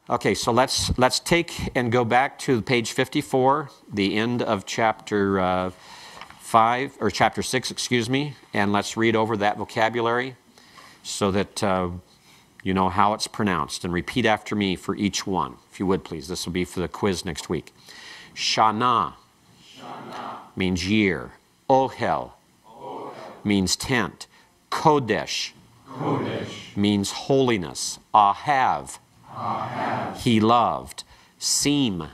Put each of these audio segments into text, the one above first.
Okay, so let's take and go back to page 54, the end of chapter 5, or chapter 6, excuse me, and let's read over that vocabulary so that you know how it's pronounced, and repeat after me for each one, if you would please. This will be for the quiz next week. Shana, means year. Ohel, means tent. Kodesh, means holiness. Ahav, he loved. Seem,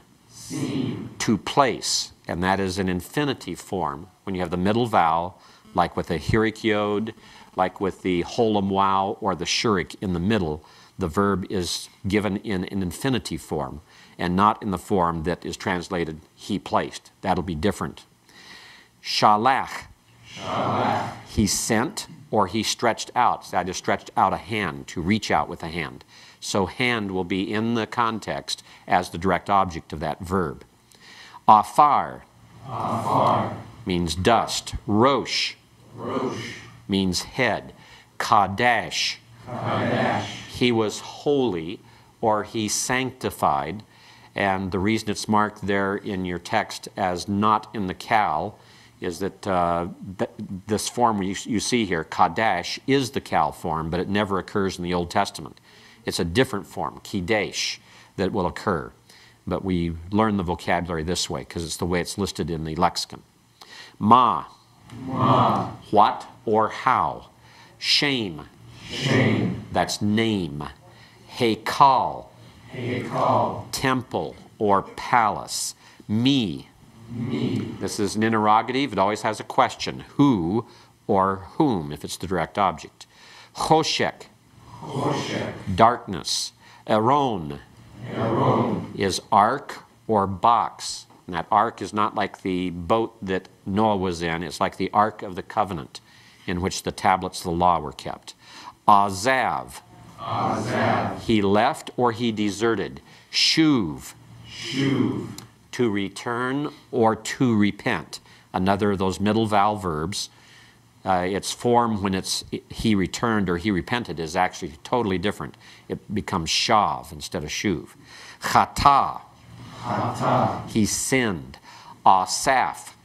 to place, and that is an infinitive form when you have the middle vowel, like with a hirik yod, like with the holam wow or the shurik in the middle. The verb is given in an infinitive form and not in the form that is translated he placed. That'll be different. Shalach, he sent or he stretched out. That is, stretched out a hand, to reach out with a hand. So hand will be in the context as the direct object of that verb. Afar, means dust. Rosh, means head. Kadesh, he was holy or he sanctified. And the reason it's marked there in your text as not in the Cal is that this form you see here, Kadesh, is the Cal form, but it never occurs in the Old Testament. It's a different form, Kidesh, that will occur. But we learn the vocabulary this way because it's the way it's listed in the lexicon. Ma, what or how. Shame, that's name. Heikal, temple or palace. Me, this is an interrogative. It always has a question. Who or whom, if it's the direct object. Choshek, darkness. Aron, is ark or box. And that ark is not like the boat that Noah was in. It's like the Ark of the Covenant in which the tablets of the law were kept. Azav, he left or he deserted. Shuv, to return or to repent. Another of those middle vowel verbs. Its form when it's he returned or he repented is actually totally different. It becomes shav instead of shuv. Chata, he sinned. Asaph,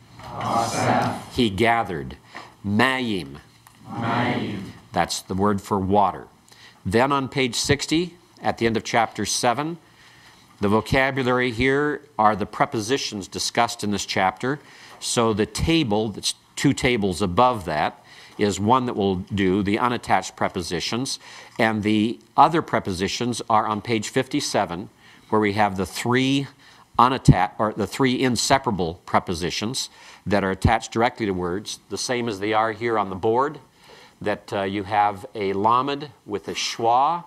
he gathered. Mayim, that's the word for water. Then on page 60, at the end of chapter 7, the vocabulary here are the prepositions discussed in this chapter. So the table, that's 2 tables above that, is one that will do the unattached prepositions. And the other prepositions are on page 57, where we have the 3 unattached, or the 3 inseparable prepositions that are attached directly to words, the same as they are here on the board, that you have a lamed with a schwa,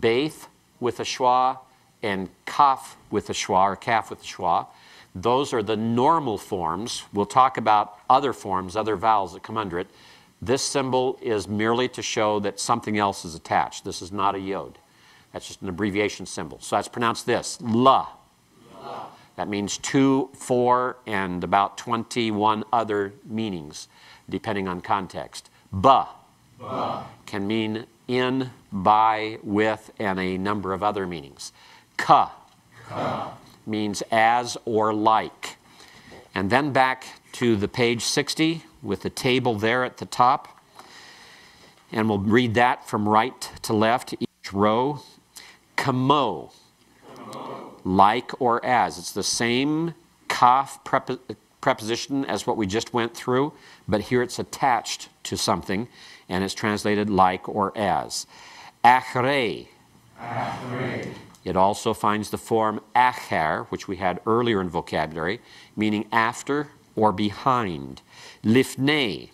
beith with a schwa, and kaf with a schwa, or kaf with a schwa. Those are the normal forms. We'll talk about other forms, other vowels that come under it. This symbol is merely to show that something else is attached. This is not a yod. That's just an abbreviation symbol. So that's pronounced this, la. That means 2, 4, and about 21 other meanings, depending on context. Ba can mean in, by, with, and a number of other meanings. Ka means as or like. And then back to the page 60 with the table there at the top. And we'll read that from right to left, each row. Kamo, like or as. It's the same kaf preposition as what we just went through, but here it's attached to something, and it's translated like or as. Achrei. It also finds the form acher, which we had earlier in vocabulary, meaning after or behind. Lifnei,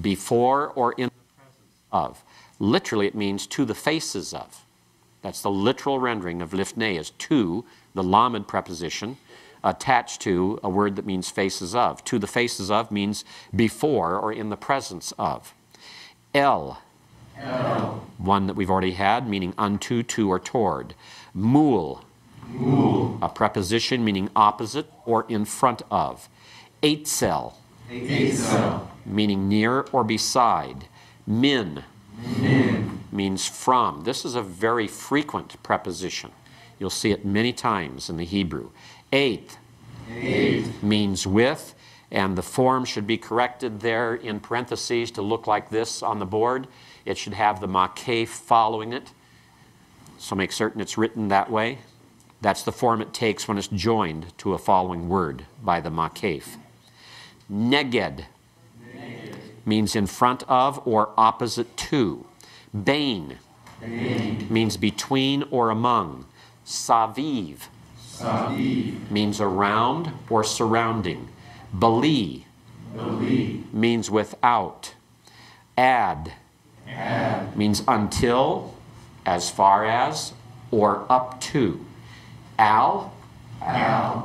before or in the presence of. Literally, it means to the faces of. That's the literal rendering of lifnei, is to, the lamed preposition, attached to a word that means faces of. To the faces of means before or in the presence of. El, one that we've already had, meaning unto, to, or toward. Mul, a preposition meaning opposite or in front of. Eitzel, meaning near or beside. Min, means from. This is a very frequent preposition. You'll see it many times in the Hebrew. Eighth means with, and the form should be corrected there in parentheses to look like this on the board. It should have the makef following it. So make certain it's written that way. That's the form it takes when it's joined to a following word by the makef. Neged means in front of or opposite to. Bain means between or among. Saviv means around or surrounding. Bali means without. Ad means until, as far as, or up to. Al,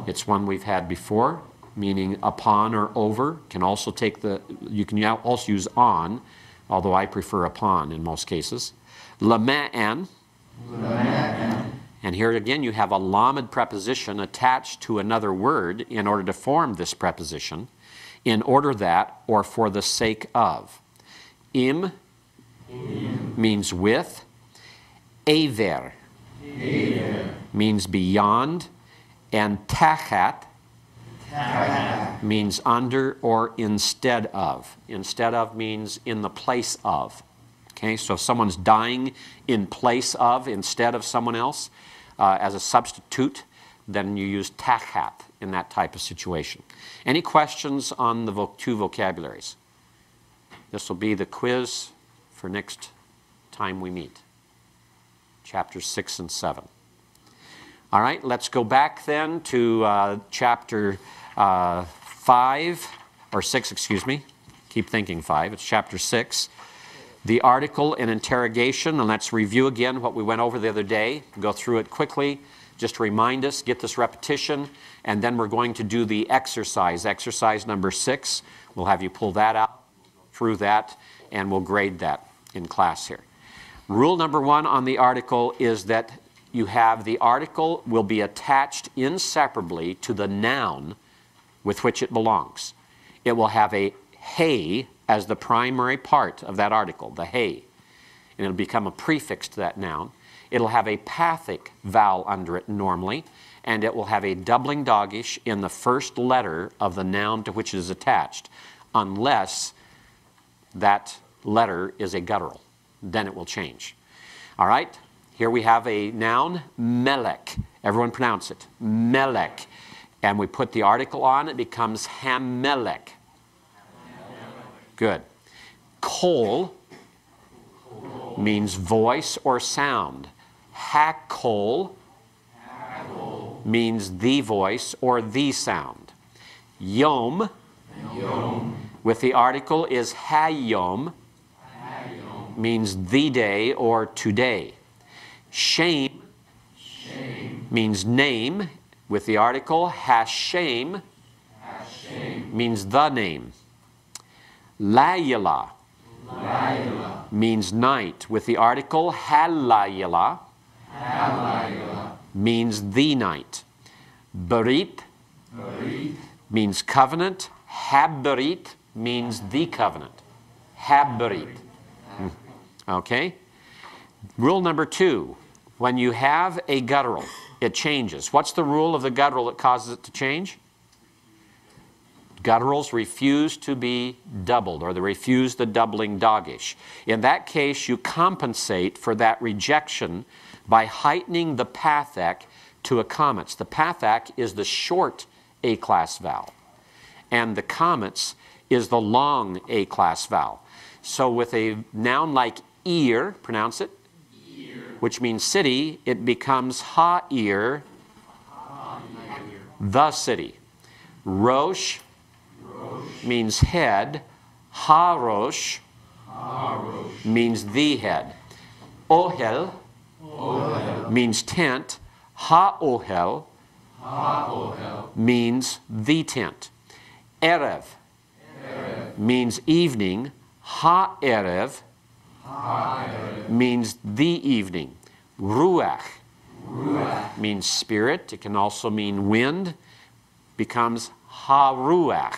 it's one we've had before, meaning upon or over. Can also take the, you can also use on, although I prefer upon in most cases. Lama'an, and here again you have a lamed preposition attached to another word in order to form this preposition, in order that or for the sake of. Im means with. Aver means beyond. And tachat means under or instead of. Instead of means in the place of. Okay, so if someone's dying in place of, instead of someone else, as a substitute, then you use tachat in that type of situation. Any questions on the two vocabularies? This will be the quiz for next time we meet. Chapters 6 and 7. All right, let's go back then to chapter 5, or 6, excuse me. Keep thinking 5. It's chapter 6. The article and interrogation, and let's review again what we went over the other day. Go through it quickly, just to remind us, get this repetition, and then we're going to do the exercise. Exercise number 6. We'll have you pull that out, through that, and we'll grade that in class here. Rule number 1 on the article is that you have the article will be attached inseparably to the noun with which it belongs. It will have a hey as the primary part of that article, the hey, and it'll become a prefix to that noun. It'll have a Pathak vowel under it normally, and it will have a doubling dogish in the first letter of the noun to which it is attached, unless that letter is a guttural. Then it will change. All right? Here we have a noun, melek. Everyone pronounce it, melek. And we put the article on, it becomes hamelek. Good. Kol means voice or sound. Hakol means the voice or the sound. Yom with the article is hayom, means the day or today. Shame means name. With the article Hashem means the name. Layla means night. With the article Halayla means the night. Berit means covenant. Habberit means the covenant. Habberit. Okay? Rule number 2. When you have a guttural, it changes. What's the rule of the guttural that causes it to change? Gutturals refuse to be doubled, or they refuse the doubling dogish. In that case, you compensate for that rejection by heightening the Pathak to a comets. The Pathak is the short A-class vowel, and the comets is the long A-class vowel. So with a noun like ear, pronounce it, which means city, it becomes ha'ir, the city. Rosh means head. Ha-rosh means the head. Ohel means tent. Ha-ohel means the tent. Erev means evening. Ha-erev means the evening. Ruach means spirit. It can also mean wind. Becomes ha-ruach,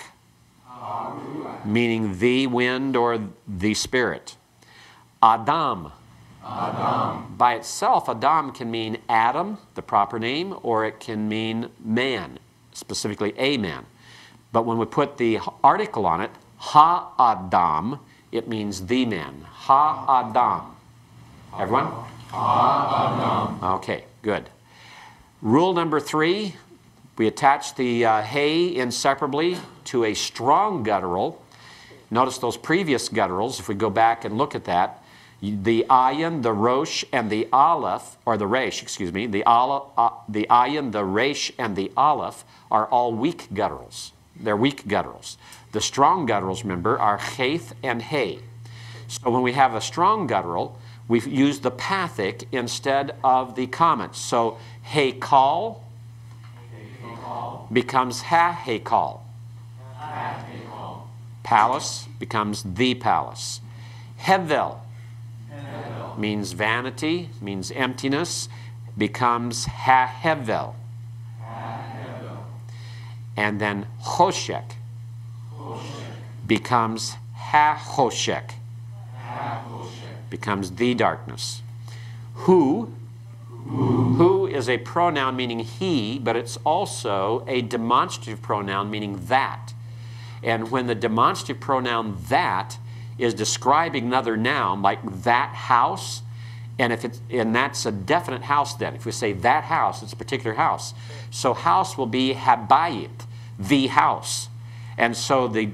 meaning the wind or the spirit. Adam Adam. By itself, Adam can mean Adam, the proper name, or it can mean man, specifically a man. But when we put the article on it, ha-Adam, it means the man. Ha-Adam. Everyone? Ha-Adam. Okay, good. Rule number 3, we attach the hey inseparably to a strong guttural. Notice those previous gutturals, if we go back and look at that, the ayin, the rosh, and the aleph, or the resh, excuse me, the ayin, the resh, and the aleph are all weak gutturals. They're weak gutturals. The strong gutturals, remember, are cheth and hey. So when we have a strong guttural, we've used the Pathak instead of the comments. So hey call becomes ha hey call. Palace becomes the palace. Hevel means vanity, means emptiness, becomes ha hevel. And then choshek becomes ha choshek. Becomes the darkness. Who is a pronoun meaning he, but it's also a demonstrative pronoun meaning that. And when the demonstrative pronoun that is describing another noun, like that house, and that's a definite house then. If we say that house, it's a particular house. So house will be habayit, the house. And so the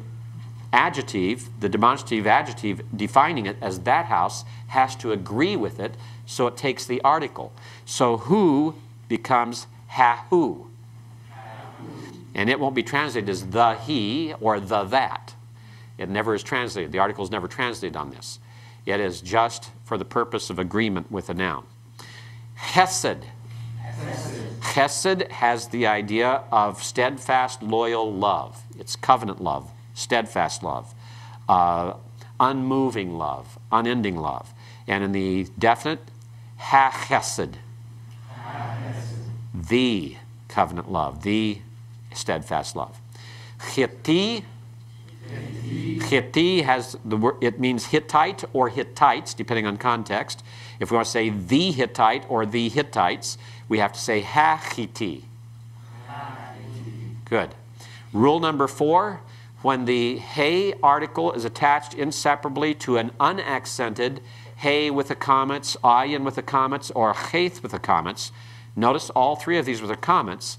adjective, the demonstrative adjective defining it as that house, has to agree with it, so it takes the article. So who becomes ha-who. And it won't be translated as the he or the that. It never is translated. The article is never translated on this. It is just for the purpose of agreement with a noun. Chesed. Chesed has the idea of steadfast, loyal love. It's covenant love, steadfast love, unmoving love, unending love. And in the definite, ha-chesed. The covenant love, the steadfast love. Chitti. Chitti has the word, it means Hittite or Hittites, depending on context. If we want to say the Hittite or the Hittites, we have to say ha-Chitti. Good. Rule number 4, when the hey article is attached inseparably to an unaccented hey with the comments, ayin with the comments, or cheth with the comments, notice all 3 of these with the comments,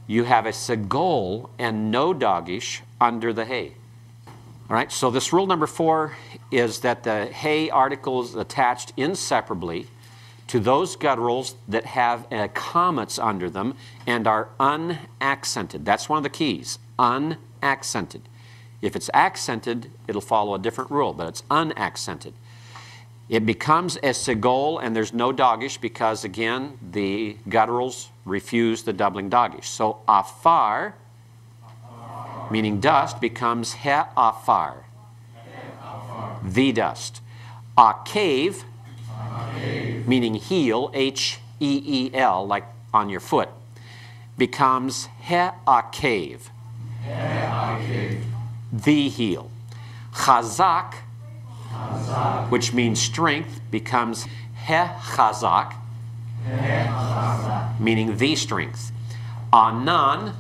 you have a segol and no dogish under the hey. All right, so this rule number 4 is that the hey article is attached inseparably to those gutturals that have comments under them and are unaccented. That's one of the keys, unaccented. If it's accented, it'll follow a different rule, but it's unaccented. It becomes a segol, and there's no dogish because, again, the gutturals refuse the doubling dogish. So afar, meaning dust, becomes he-afar, the dust. Akev, meaning heel, H-E-E-L, like on your foot, becomes he-akev, the heel. Chazak, which means strength, becomes he-chazak, meaning the strength. Anan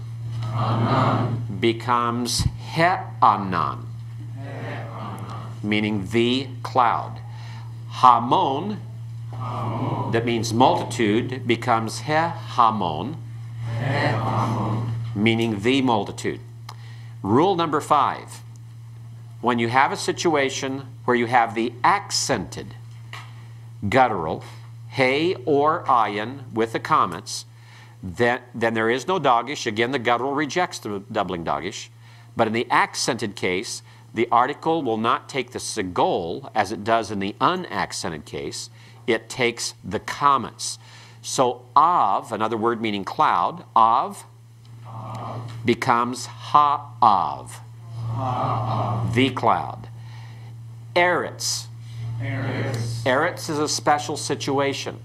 becomes he-anan, meaning the cloud. Hamon, that means multitude, becomes he-hamon, meaning the multitude. Rule number 5. When you have a situation where you have the accented guttural, hey or ayin with the comments, then there is no dogish. Again, the guttural rejects the doubling dogish. But in the accented case, the article will not take the segol as it does in the unaccented case. It takes the comments. So av, another word meaning cloud, av becomes ha-av, the cloud. Eretz. Eretz is a special situation.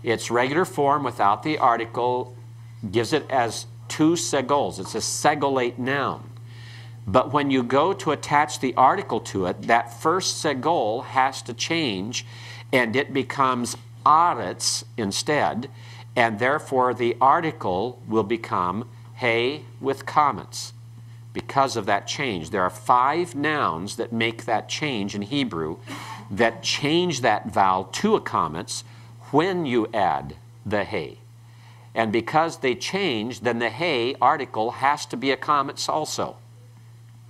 Its regular form without the article gives it as 2 segols. It's a segolate noun. But when you go to attach the article to it, that first segol has to change, and it becomes arets instead, and therefore the article will become hey with comments. Because of that change, there are 5 nouns that make that change in Hebrew that change that vowel to a comments when you add the hey. And because they change, then the hey article has to be a comments also.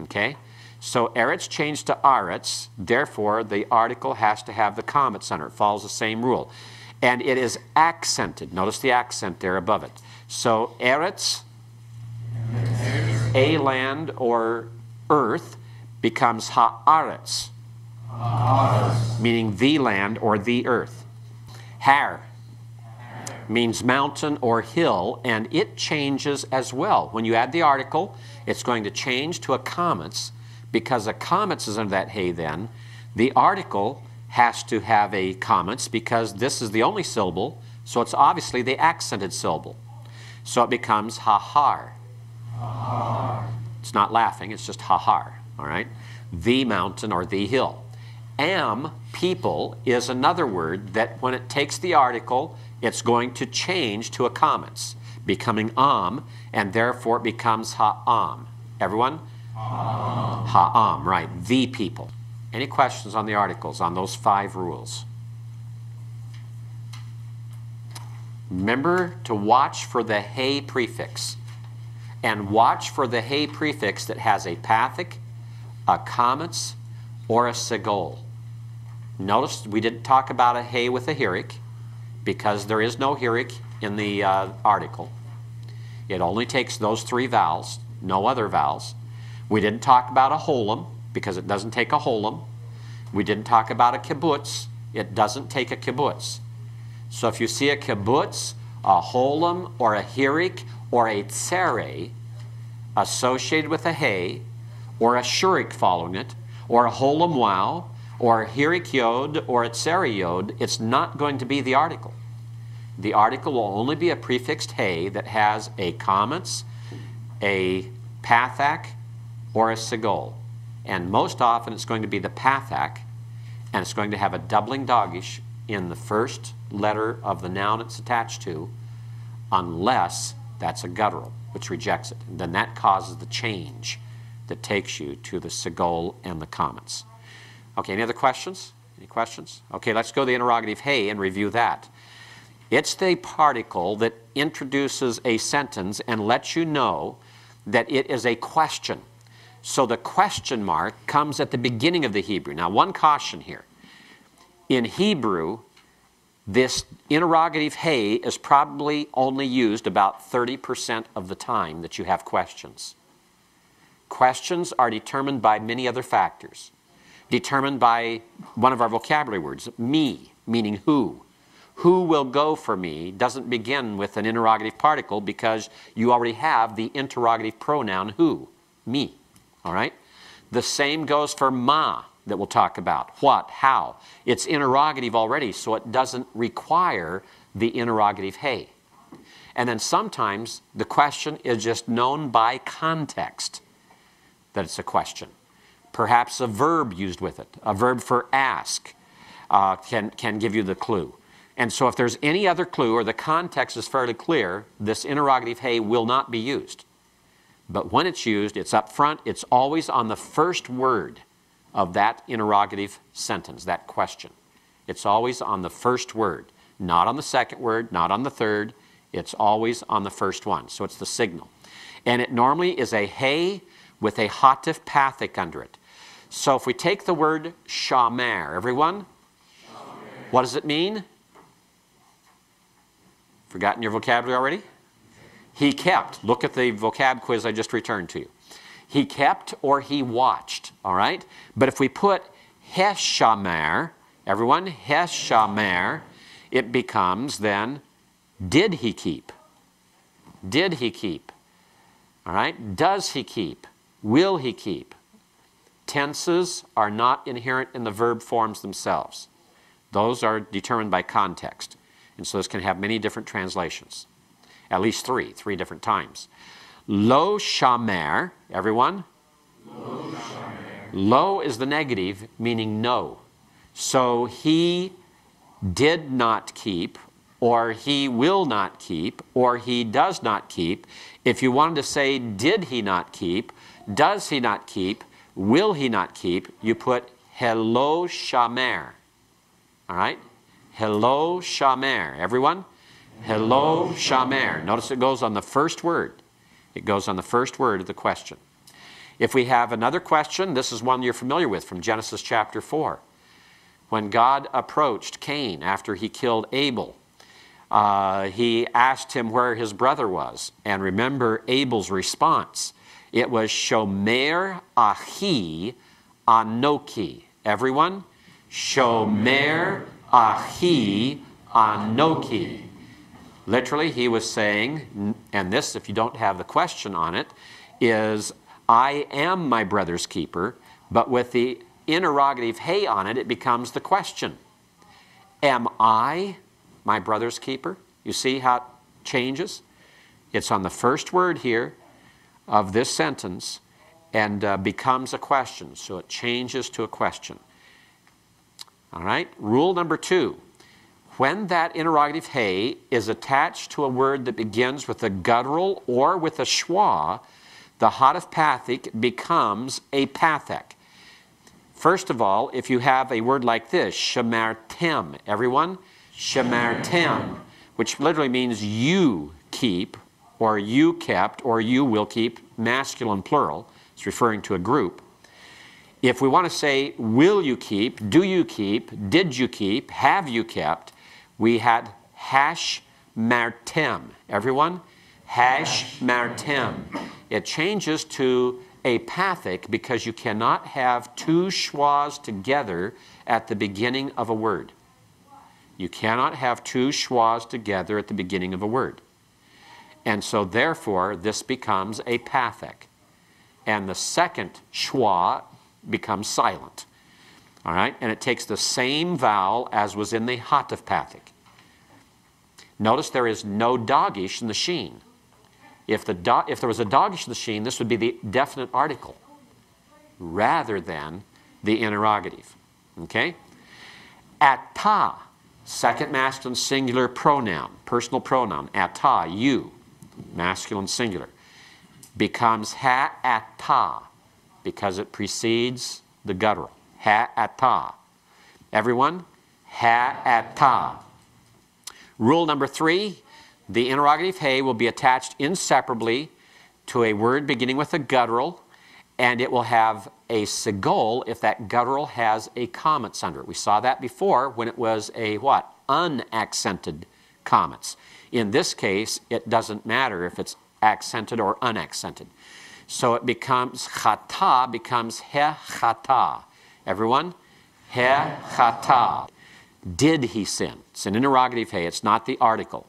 Okay? So eretz changed to arets, therefore the article has to have the comments under it. Follows the same rule. And it is accented. Notice the accent there above it. So eretz, a land or earth, becomes haaretz, meaning the land or the earth. Har means mountain or hill, and it changes as well. When you add the article, it's going to change to a comments. Because a comments is under that hey then, the article has to have a comments because this is the only syllable, so it's obviously the accented syllable. So it becomes hahar. It's not laughing, it's just hahar, all right? The mountain or the hill. Am, people, is another word that when it takes the article, it's going to change to a comments, becoming and therefore it becomes ha'am. Everyone? Ha'am, right, the people. Any questions on the articles, on those 5 rules? Remember to watch for the hey prefix. And watch for the hey prefix that has a Pathak, a comments, or a segol. Notice we didn't talk about a hey with a hirik because there is no hirik in the article. It only takes those 3 vowels, no other vowels. We didn't talk about a holum because it doesn't take a holum. We didn't talk about a kibbutz. It doesn't take a kibbutz. So if you see a kibbutz, a holum, or a hirik, or a tsere associated with a hey, or a shurik following it, or a holum wow, or a hirik yod, or a tsere yod, it's not going to be the article. The article will only be a prefixed hey that has a comments, a pathak, or a segol. And most often it's going to be the pathak, and it's going to have a doubling dagish in the first letter of the noun it's attached to, unless that's a guttural, which rejects it. And then that causes the change that takes you to the segol and the comments. Okay, any other questions? Any questions? Okay, let's go to the interrogative hey and review that. It's the particle that introduces a sentence and lets you know that it is a question. So the question mark comes at the beginning of the Hebrew. Now, one caution here. In Hebrew, this interrogative hey is probably only used about 30% of the time that you have questions. Questions are determined by many other factors. Determined by one of our vocabulary words, me, meaning who. Who will go for me doesn't begin with an interrogative particle because you already have the interrogative pronoun who, me. All right? The same goes for ma that we'll talk about. What, how. It's interrogative already, so it doesn't require the interrogative hey. And then sometimes the question is just known by context that it's a question. Perhaps a verb used with it. A verb for ask can give you the clue. And so if there's any other clue or the context is fairly clear, this interrogative hey will not be used. But when it's used, it's up front. It's always on the first word of that interrogative sentence, that question. It's always on the first word, not on the second word, not on the third. It's always on the first one. So it's the signal. And it normally is a hey with a hatif pathik under it. So if we take the word shamer, everyone? Shamer. What does it mean? Forgotten your vocabulary already? He kept. Look at the vocab quiz I just returned to you. He kept or he watched, all right? But if we put heshamer, everyone, heshamer, it becomes then, did he keep? Did he keep? All right? Does he keep? Will he keep? Tenses are not inherent in the verb forms themselves. Those are determined by context. And so this can have many different translations. At least three different times. Lo shamer, everyone? Lo is the negative, meaning no. So he did not keep, or he will not keep, or he does not keep. If you wanted to say, did he not keep, does he not keep, will he not keep, you put hello shamer. All right? Hello shamer. Everyone? Hello shamer. Notice it goes on the first word. It goes on the first word of the question. If we have another question, this is one you're familiar with from Genesis chapter 4. When God approached Cain after he killed Abel, he asked him where his brother was. And remember Abel's response. It was Shomer Ahi Anoki. Everyone? Shomer Ahi Anoki. Literally, he was saying, and this, if you don't have the question on it, is, I am my brother's keeper, but with the interrogative hey on it, it becomes the question. Am I my brother's keeper? You see how it changes? It's on the first word here of this sentence and becomes a question. So it changes to a question. All right? Rule number 2. When that interrogative hey is attached to a word that begins with a guttural or with a schwa, the Hatif Pathak becomes a Pathak. First of all, if you have a word like this, shemartem, everyone? Shemartem, which literally means you keep, or you kept, or you will keep, masculine plural. It's referring to a group. If we want to say, will you keep, do you keep, did you keep, have you kept, we had hash martem. Everyone? Hash martem. It changes to a Pathak because you cannot have two schwas together at the beginning of a word. You cannot have two schwas together at the beginning of a word. And so therefore, this becomes a Pathak. And the second schwa becomes silent. All right? And it takes the same vowel as was in the Hatif Pathak. Notice there is no dogish in the sheen. If there was a dogish in the sheen, this would be the definite article rather than the interrogative. Okay? Ata, second masculine singular pronoun, personal pronoun. Ata, you, masculine singular, becomes ha-ata because it precedes the guttural. Ha-ata. Everyone? Ha-ata. Rule number 3, the interrogative hey will be attached inseparably to a word beginning with a guttural, and it will have a segol if that guttural has a comments under it. We saw that before when it was a what? Unaccented comments. In this case, it doesn't matter if it's accented or unaccented. So it becomes chata, becomes he chata. Everyone? He chata. Did he sin? It's an interrogative hey. It's not the article.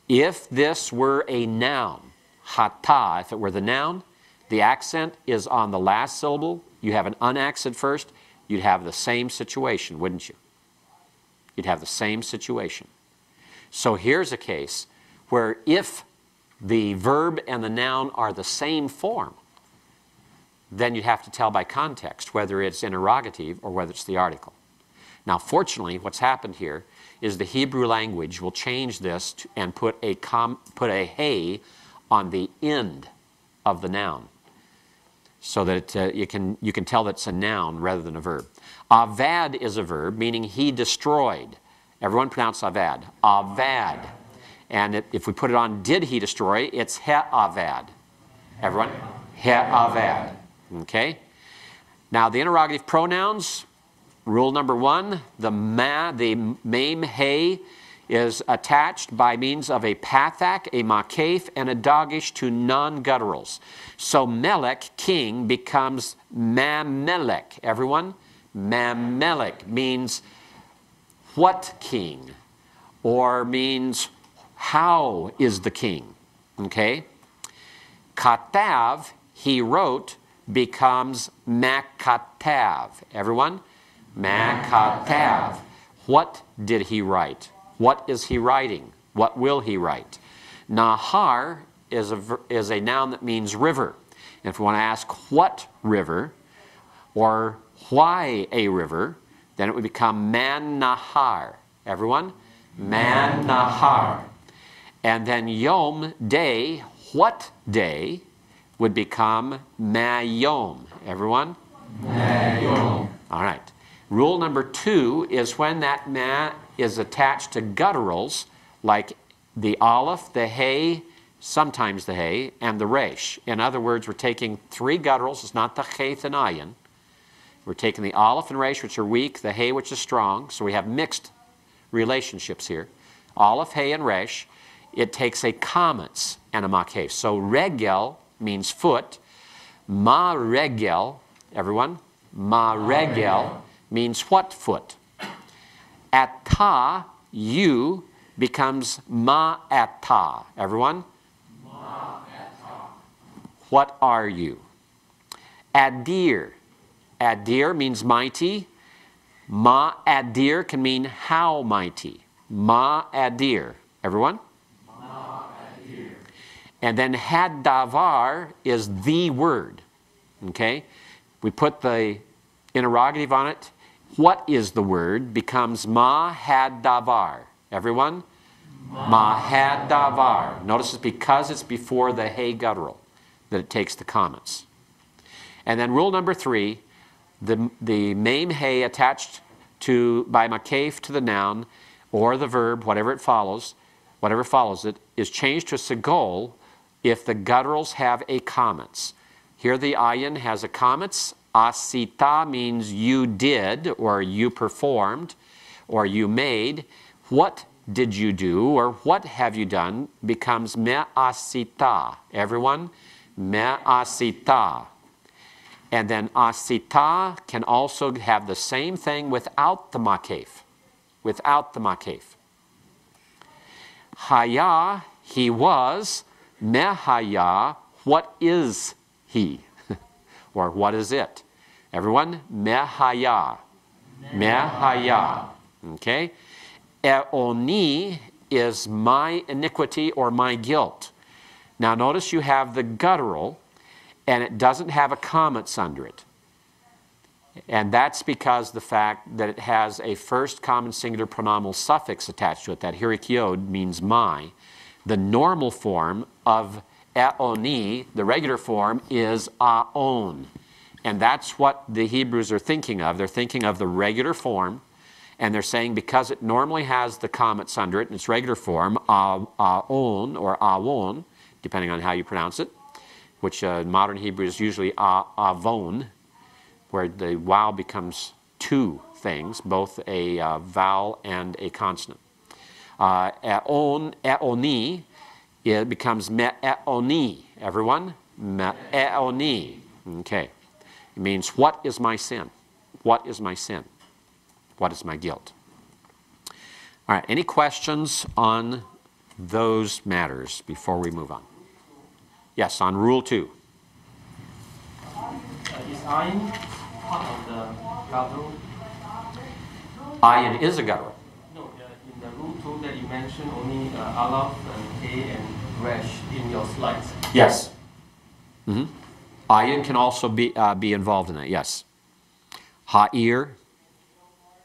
If this were a noun, chata, if it were the noun, the accent is on the last syllable. You have an unaccent first. You'd have the same situation, wouldn't you? You'd have the same situation. So here's a case where if the verb and the noun are the same form, then you'd have to tell by context whether it's interrogative or whether it's the article. Now, fortunately, what's happened here is the Hebrew language will change this and put a hey on the end of the noun, so that you can tell that it's a noun rather than a verb. Avad is a verb, meaning he destroyed. Everyone pronounce avad. Avad. And if we put it on did he destroy, it's he-avad. Everyone? He-avad. Okay? Now, the interrogative pronouns, rule number 1, the mem hey is attached by means of a pathak, a makef, and a dogish to non-gutturals. So melech, king, becomes mamelech. Everyone? Mamelech means what king? Or means how is the king? Okay? Katav, he wrote, becomes makatav. Everyone? Makatav. What did he write? What is he writing? What will he write? Nahar is a noun that means river. And if we want to ask what river or why a river, then it would become man nahar. Everyone? Man nahar. And then yom, day, what day, would become mayom. Everyone? Mayom. All right. Rule number 2 is when that ma is attached to gutturals, like the aleph, the hey, sometimes the hey, and the resh. In other words, we're taking 3 gutturals. It's not the cheth and ayin. We're taking the aleph and resh, which are weak, the hey, which is strong. So we have mixed relationships here. Aleph, hey, and resh. It takes a comments and a makef. So regel means foot. Ma regel, everyone? Ma regel means what foot? Ata, you, becomes ma ata. Everyone? Ma ata. What are you? Adir. Adir means mighty. Ma adir can mean how mighty. Ma adir. Everyone? Ma adir. And then had davar is the word. Okay? We put the interrogative on it. What is the word becomes ma had davar. Everyone? Ma had davar. Notice it's because it's before the hey guttural that it takes the comments. And then rule number 3, the mem hey attached to by makef to the noun or the verb, whatever follows it, is changed to a segol if the gutturals have a comments. Here the ayin has a comments. Asita means you did, or you performed, or you made. What did you do, or what have you done, becomes me asita. Everyone? Me asita. And then asita can also have the same thing without the makef. Without the makef. Haya, he was. Me haya, what is he? Or what is it? Everyone? Mehaya. Mehaya. Okay? Eoni is my iniquity or my guilt. Now notice you have the guttural, and it doesn't have a comments under it. And that's because the fact that it has a first common singular pronominal suffix attached to it. That hirik yod means my. The normal form of eoni, the regular form, is aon. And that's what the Hebrews are thinking of. They're thinking of the regular form, and they're saying because it normally has the comments under it in its regular form, aon or awon, depending on how you pronounce it, which in modern Hebrew is usually avon, where the vowel becomes 2 things, both a vowel and a consonant. Eoni, it becomes me'eoni. Everyone? Me'eoni. Okay. It means, what is my sin? What is my sin? What is my guilt? All right, any questions on those matters before we move on? Yes, on Rule 2. Is ayin part of the guttural? Ayin is a guttural. No, in the Rule 2 that you mentioned, only aleph and hey and resh in your slides. Yes. Mm-hmm. Ayin can also be involved in that, yes. Ha'ir,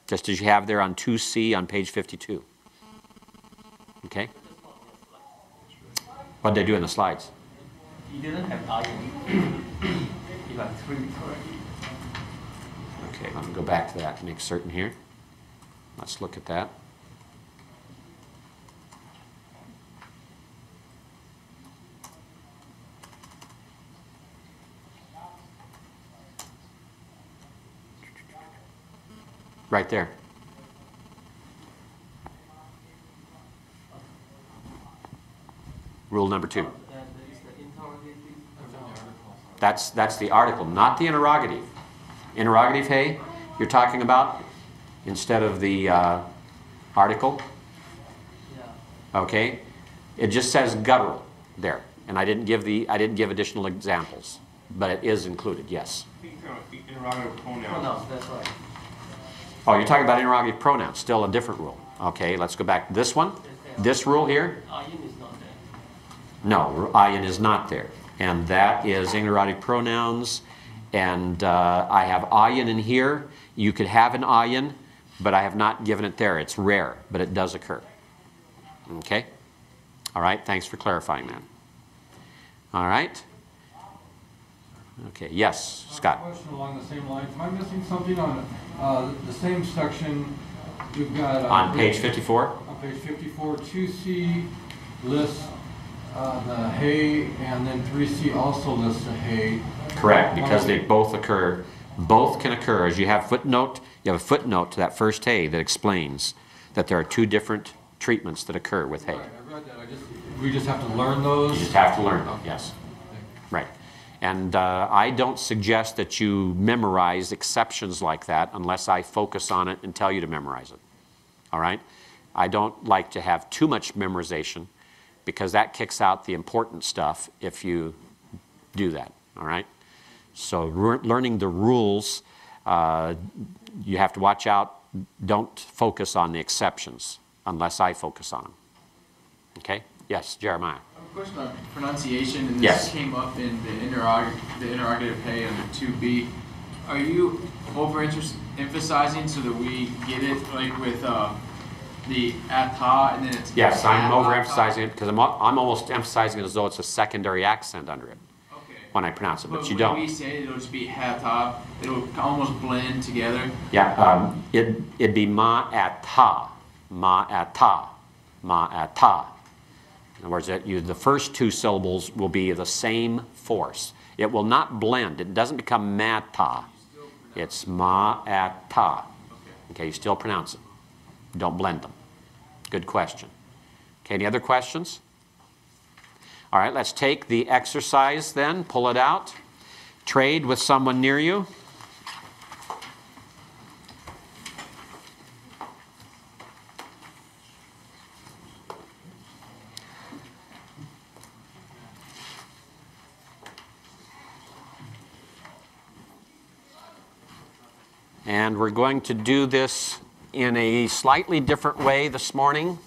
just as you have there on 2C on page 52. Okay? What did they do in the slides? You didn't have ayin. You had 3 already. Okay, let me go back to that and make certain here. Let's look at that. Right there. Rule number 2. That's the article, not the interrogative. Interrogative, hey, you're talking about instead of the article. Okay, it just says guttural there, and I didn't give additional examples, but it is included. Yes. Interrogative pronouns. That's right. Oh, you're talking about interrogative pronouns, still a different rule. Okay, let's go back to this one. This rule here? Ayin is not there. No, ayin is not there. and that is interrogative pronouns. And I have ayin in here. You could have an ayin, but I have not given it there. It's rare, but it does occur. Okay? All right, thanks for clarifying that. All right. Okay, yes, Scott. A question along the same lines. Am I missing something on the same section? We've got On page 54? On page 54, 2C lists the hey, and then 3C also lists the hey. Correct, because they both occur. Both can occur. As you have footnote, you have a footnote to that first hey that explains that there are two different treatments that occur with hey. Right, I read that. We just have to learn those? You just have to learn them, yes. Right. And I don't suggest that you memorize exceptions like that unless I focus on it and tell you to memorize it. All right? I don't like to have too much memorization because that kicks out the important stuff if you do that. All right? So learning the rules, you have to watch out. Don't focus on the exceptions unless I focus on them. Okay? Yes, Jeremiah. A question on pronunciation, and this Yes. came up in the interrogative hey under 2B. Are you overemphasizing so that we get it like with the ata and then it's Yes, I'm ata? overemphasizing it because I'm almost emphasizing it as though it's a secondary accent under it Okay. when I pronounce it, but you when don't. we say it, it'll just be hata. It'll almost blend together. Yeah, it'd be ma-at-ta, ma-at-ta, ma-at-ta. In other words, the first two syllables will be the same force. It will not blend. It doesn't become ma-ta. It's ma-at-ta. Okay, you still pronounce it. Don't blend them. Good question. Okay, any other questions? All right, let's take the exercise then. Pull it out. Trade with someone near you. And we're going to do this in a slightly different way this morning.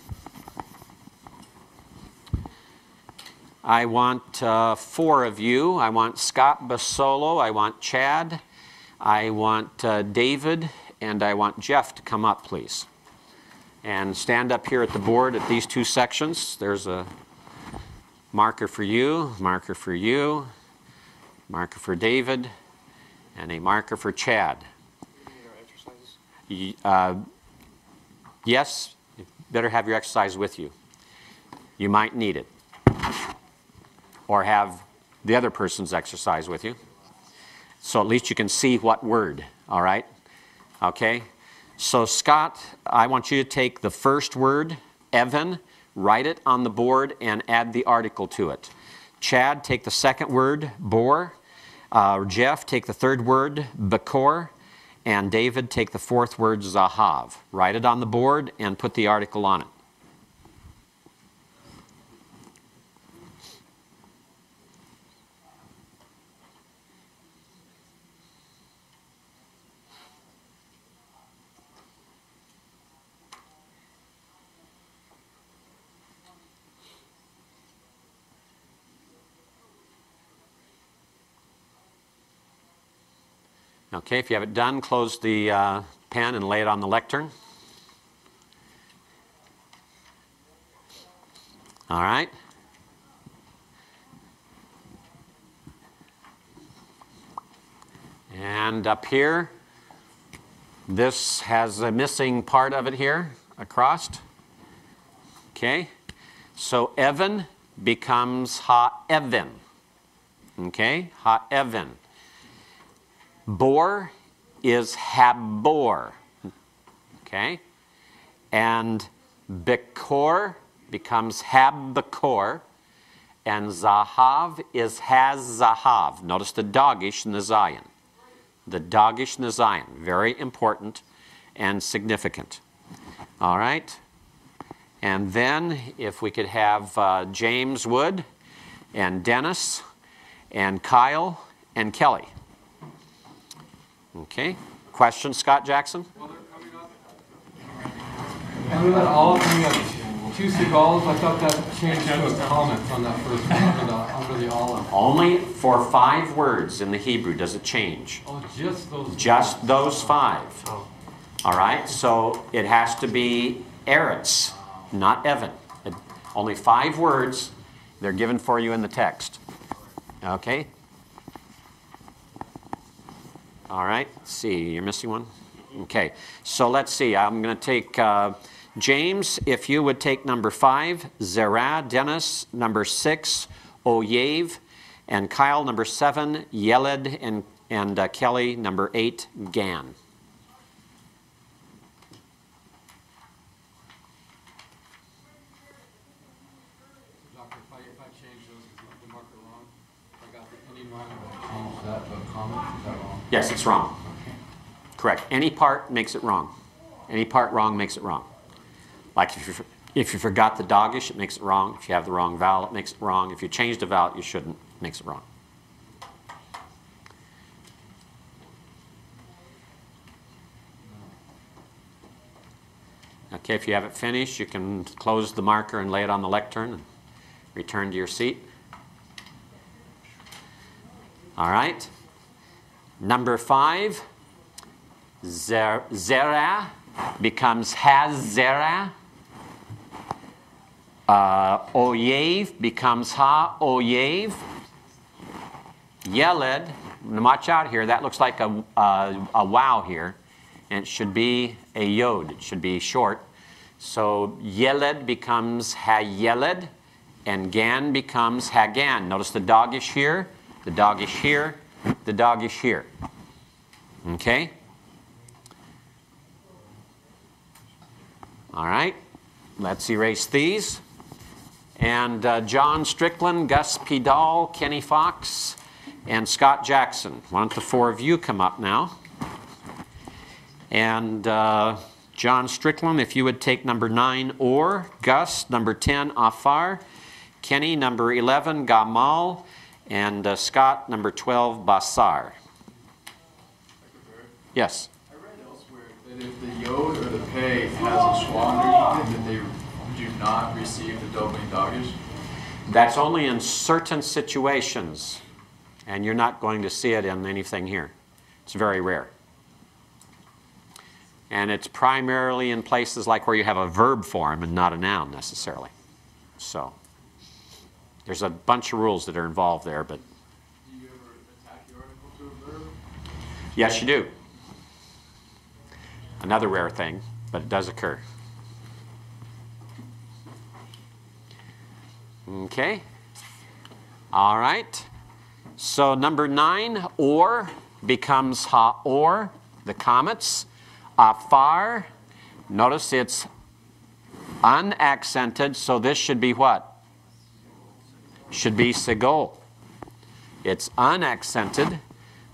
I want 4 of you. I want Scott Basolo, I want Chad, I want David, and I want Jeff to come up, please. And stand up here at the board at these 2 sections. There's a marker for you, marker for you, marker for David, and a marker for Chad. Yes, you better have your exercise with you. You might need it. Or have the other person's exercise with you. So at least you can see what word, all right? Okay? So Scott, I want you to take the first word, Evan, write it on the board and add the article to it. Chad, take the second word, bor. Jeff, take the third word, bakor. And David, take the fourth word, zahav. Write it on the board and put the article on it. Okay, if you have it done, close the pen and lay it on the lectern. All right. And up here, this has a missing part of it here across. Okay, so Evan becomes ha-Evan. Okay, ha-Evan. Bor is habor, okay? And bekor becomes habbekor, and zahav is has-zahav. Notice the dogish and the zayin. The dogish and the zayin, very important and significant. All right? And then if we could have James Wood and Dennis and Kyle and Kelly. Okay. Question, Scott Jackson? And we let all coming up. two seagulls, I thought that changed to a comment on that first one, under the olive. Only for 5 words in the Hebrew does it change. Oh, just those. Just words. those 5. Oh. All right, so it has to be Eretz, not Evan. Only 5 words. They're given for you in the text. Okay? All right, let's see, you're missing one? Okay, so let's see. I'm going to take James, if you would take number 5, Zerah, Dennis, number 6, Oyev, and Kyle, number 7, Yeled, and Kelly, number 8, Gan. Doctor, if I change those, is the marker wrong? If I got the ending wrong, if I change that to a comma, is that wrong? Yes, it's wrong. Okay. Correct. Any part makes it wrong. Any part wrong makes it wrong. Like if you forgot the dogish, it makes it wrong. If you have the wrong vowel, it makes it wrong. If you changed a vowel, you shouldn't, it makes it wrong. Okay, if you have it finished, you can close the marker and lay it on the lectern and return to your seat. All right. Number 5, Zerah becomes Hazerah. Oyev becomes Ha-Oyev. Yeled, watch out here, that looks like a wow here. And it should be a yod, it should be short. So Yeled becomes Ha-Yeled, and Gan becomes Hagan. Notice the dogish here, the dogish here, the dogish here. Okay? All right, let's erase these. And John Strickland, Gus Pedal, Kenny Fox, and Scott Jackson. Why don't the 4 of you come up now? And John Strickland, if you would take number 9, Or, Gus, number 10, Afar, Kenny, number 11, Gamal, and Scott, number 12, Basar. Yes? I read elsewhere that if the yod or the pei has a schwa underneath it, that they do not receive the doubling dogish. That's only in certain situations, and you're not going to see it in anything here. It's very rare. And it's primarily in places like where you have a verb form and not a noun necessarily. So there's a bunch of rules that are involved there, but Do you ever attach the article to a verb? yes, you do. Another rare thing, but it does occur. Okay. All right. So number 9, Or, becomes Ha-Or, the comets. Afar, notice it's unaccented, so this should be what? Should be Segol. It's unaccented,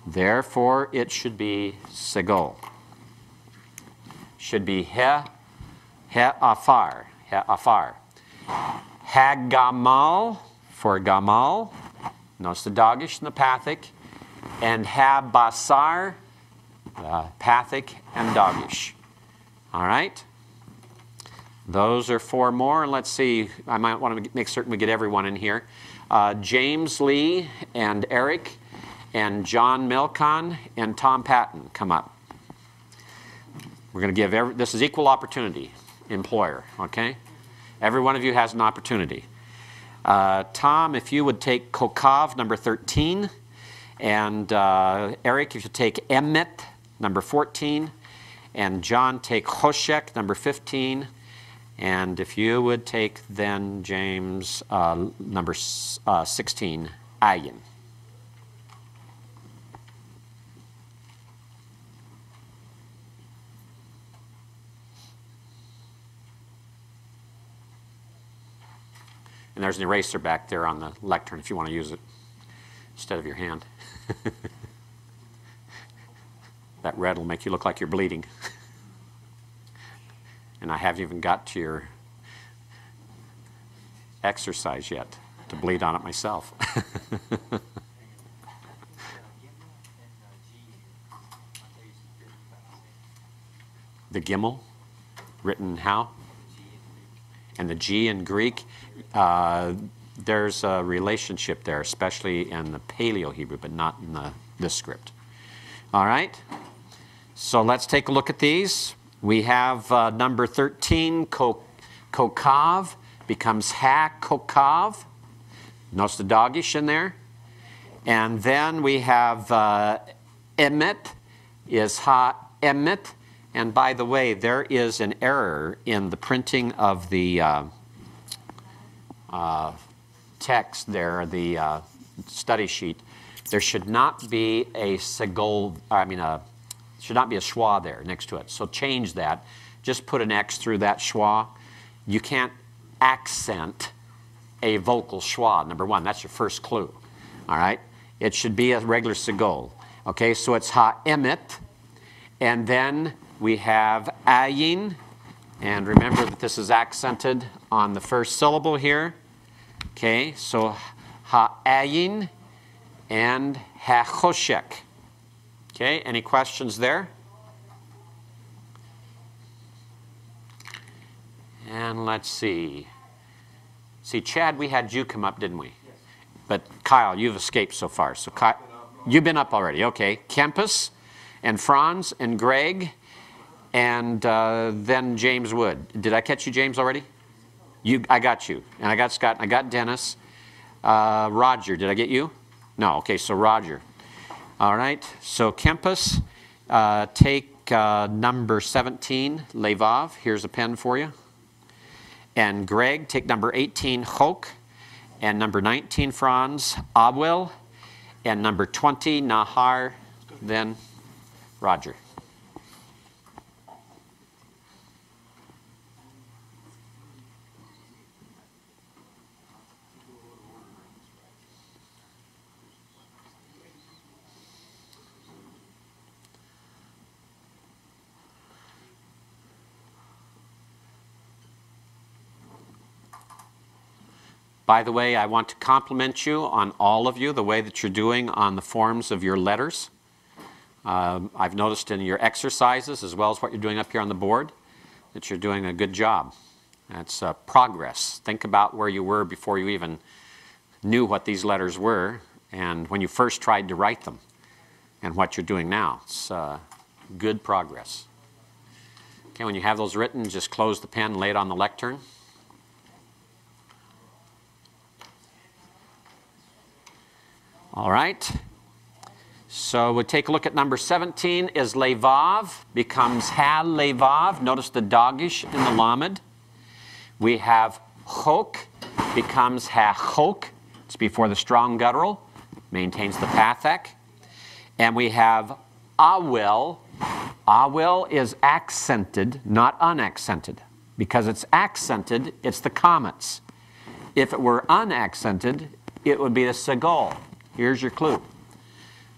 therefore it should be Segol. Should be He-Afar. He-Afar. Hagamal, for Gamal, notice the dogish and the Pathak, and Ha-Basar, Pathak and dogish. All right? Those are 4 more. And let's see, I might want to make certain we get everyone in here. James Lee and Eric and John Milcon and Tom Patton come up. We're going to give this is equal opportunity employer, okay? Every one of you has an opportunity. Tom, if you would take Kokav, number 13, and Eric, if you take Emmet, number 14, and John, take Hoshek, number 15, and if you would take then James, number 16, Ayin. And there's an eraser back there on the lectern if you want to use it instead of your hand. That red will make you look like you're bleeding. And I haven't even got to your exercise yet to bleed on it myself. The Gimel, written how? and the G in Greek, there's a relationship there, especially in the Paleo-Hebrew, but not in this script. All right? So let's take a look at these. We have number 13, kokav, becomes ha-kokav. Notice the dogish in there. And then we have emet is ha-emet. And by the way, there is an error in the printing of the text there, the study sheet. There should not be a segol, should not be a schwa there next to it. So change that. Just put an X through that schwa. You can't accent a vocal schwa, number one. That's your first clue. All right? It should be a regular segol. Okay, so it's ha-emet. And then we have ayin. And remember that this is accented on the first syllable here. Okay, so ha-ayin and ha-choshek. Okay, any questions there? And let's see. See, Chad, we had you come up, didn't we? Yes. But Kyle, you've escaped so far. So Kyle, you've been up already. Okay, Kempis and Franz and Greg and then James Wood. Did I catch you, James, already? I got you. And I got Scott. And I got Dennis. Roger, did I get you? No. Okay, so Roger. All right. So Kempis, take number 17, Levav. Here's a pen for you. And Greg, take number 18, Chok. And number 19, Franz, Abwel. And number 20, Nahar. Then Roger. By the way, I want to compliment you on all of you, the way that you're doing on the forms of your letters. I've noticed in your exercises, as well as what you're doing up here on the board, that you're doing a good job. That's progress. Think about where you were before you even knew what these letters were, and when you first tried to write them, and what you're doing now. It's good progress. Okay, when you have those written, just close the pen, lay it on the lectern. All right, so we'll take a look at number 17 is levav, becomes ha-levav. Notice the dogish in the lamed. We have chok, becomes ha-chok. It's before the strong guttural, maintains the pathak. And we have awel. Awel is accented, not unaccented. Because it's accented, it's the comets. If it were unaccented, it would be the segol. Here's your clue.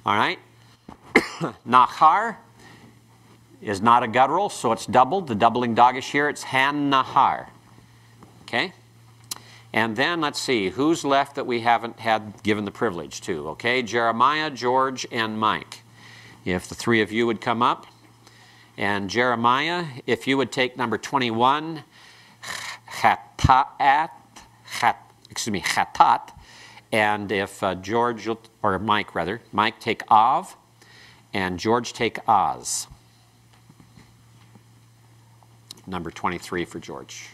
All right. Nahar is not a guttural, so it's doubled. The doubling dogish here, it's han-nahar. Okay. And then let's see, who's left that we haven't had given the privilege to? Okay, Jeremiah, George, and Mike. If the three of you would come up. And Jeremiah, if you would take number 21, chatat. And if George, or Mike rather, Mike take Av, and George take Oz. Number 23 for George.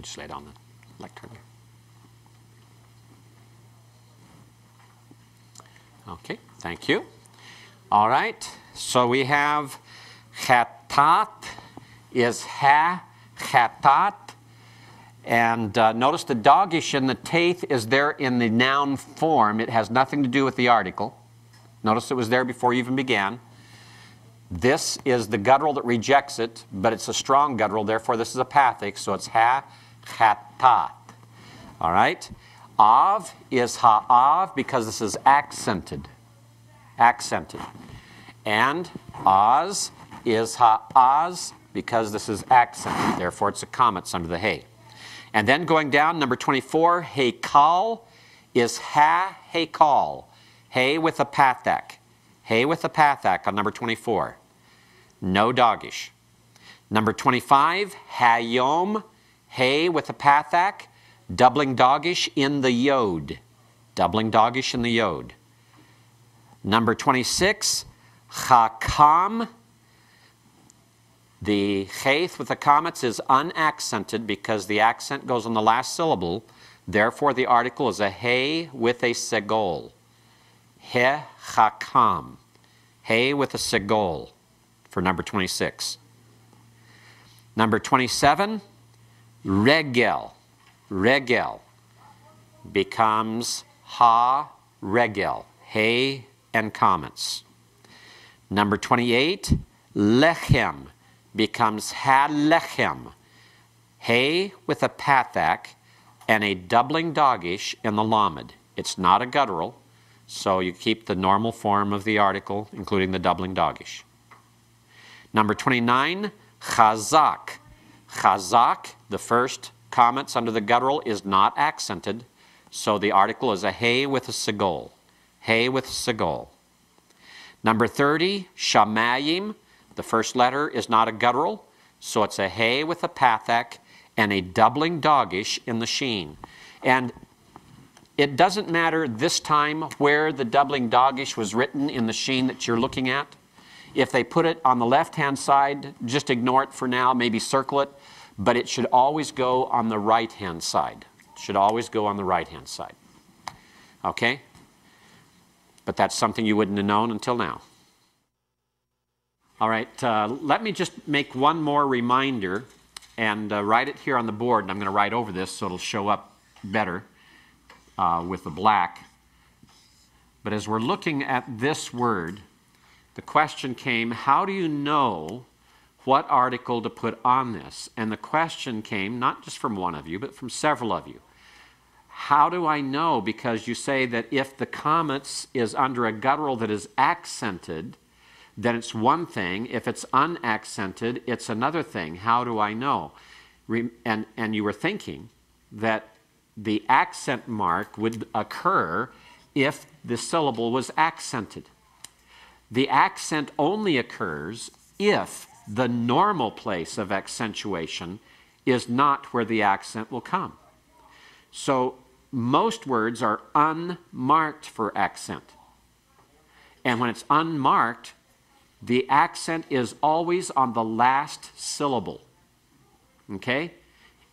Just lay it on the lectern. Okay, thank you. All right, so we have chatat is ha-chatat. And notice the dogish in the taith is there in the noun form. It has nothing to do with the article. Notice it was there before you even began. This is the guttural that rejects it, but it's a strong guttural, therefore this is a pathic, so it's ha, chatat. All right? Av is ha'av because this is accented. Accented. And az is ha'az because this is accented. Therefore, it's a comma. It's under the hey. And then going down, number 24, heikal is ha-heikal. Hey with a pathak. Hey with a pathak on number 24. No dogish. Number 25, hayom. Hey with a pathak. Doubling dogish in the yod. Doubling dogish in the yod. Number 26, chakam. The chayth with the comets is unaccented because the accent goes on the last syllable. Therefore, the article is a hey with a segol. He chakam. Hey with a segol for number 26. Number 27, regel. Regel becomes ha regel. Hey and comets. Number 28, lechem becomes ha-lechem. Hey with a pathak and a doubling dogish in the lamed. It's not a guttural, so you keep the normal form of the article, including the doubling dogish. Number 29, chazak. Chazak, the first comets under the guttural, is not accented, so the article is a hey with a segol. Hey with a segol. Number 30, shamayim. The first letter is not a guttural, so it's a hey with a pathak and a doubling dogish in the sheen. And it doesn't matter this time where the doubling dogish was written in the sheen that you're looking at. If they put it on the left-hand side, just ignore it for now, maybe circle it, but it should always go on the right-hand side. It should always go on the right-hand side. Okay? But that's something you wouldn't have known until now. All right, let me just make one more reminder and write it here on the board. And I'm going to write over this so it'll show up better with the black. But as we're looking at this word, the question came, how do you know what article to put on this? And the question came not just from one of you, but from several of you. How do I know? Because you say that if the comets is under a guttural that is accented, then it's one thing. If it's unaccented, it's another thing. How do I know? And you were thinking that the accent mark would occur if the syllable was accented. The accent only occurs if the normal place of accentuation is not where the accent will come. So most words are unmarked for accent. And when it's unmarked, the accent is always on the last syllable. Okay?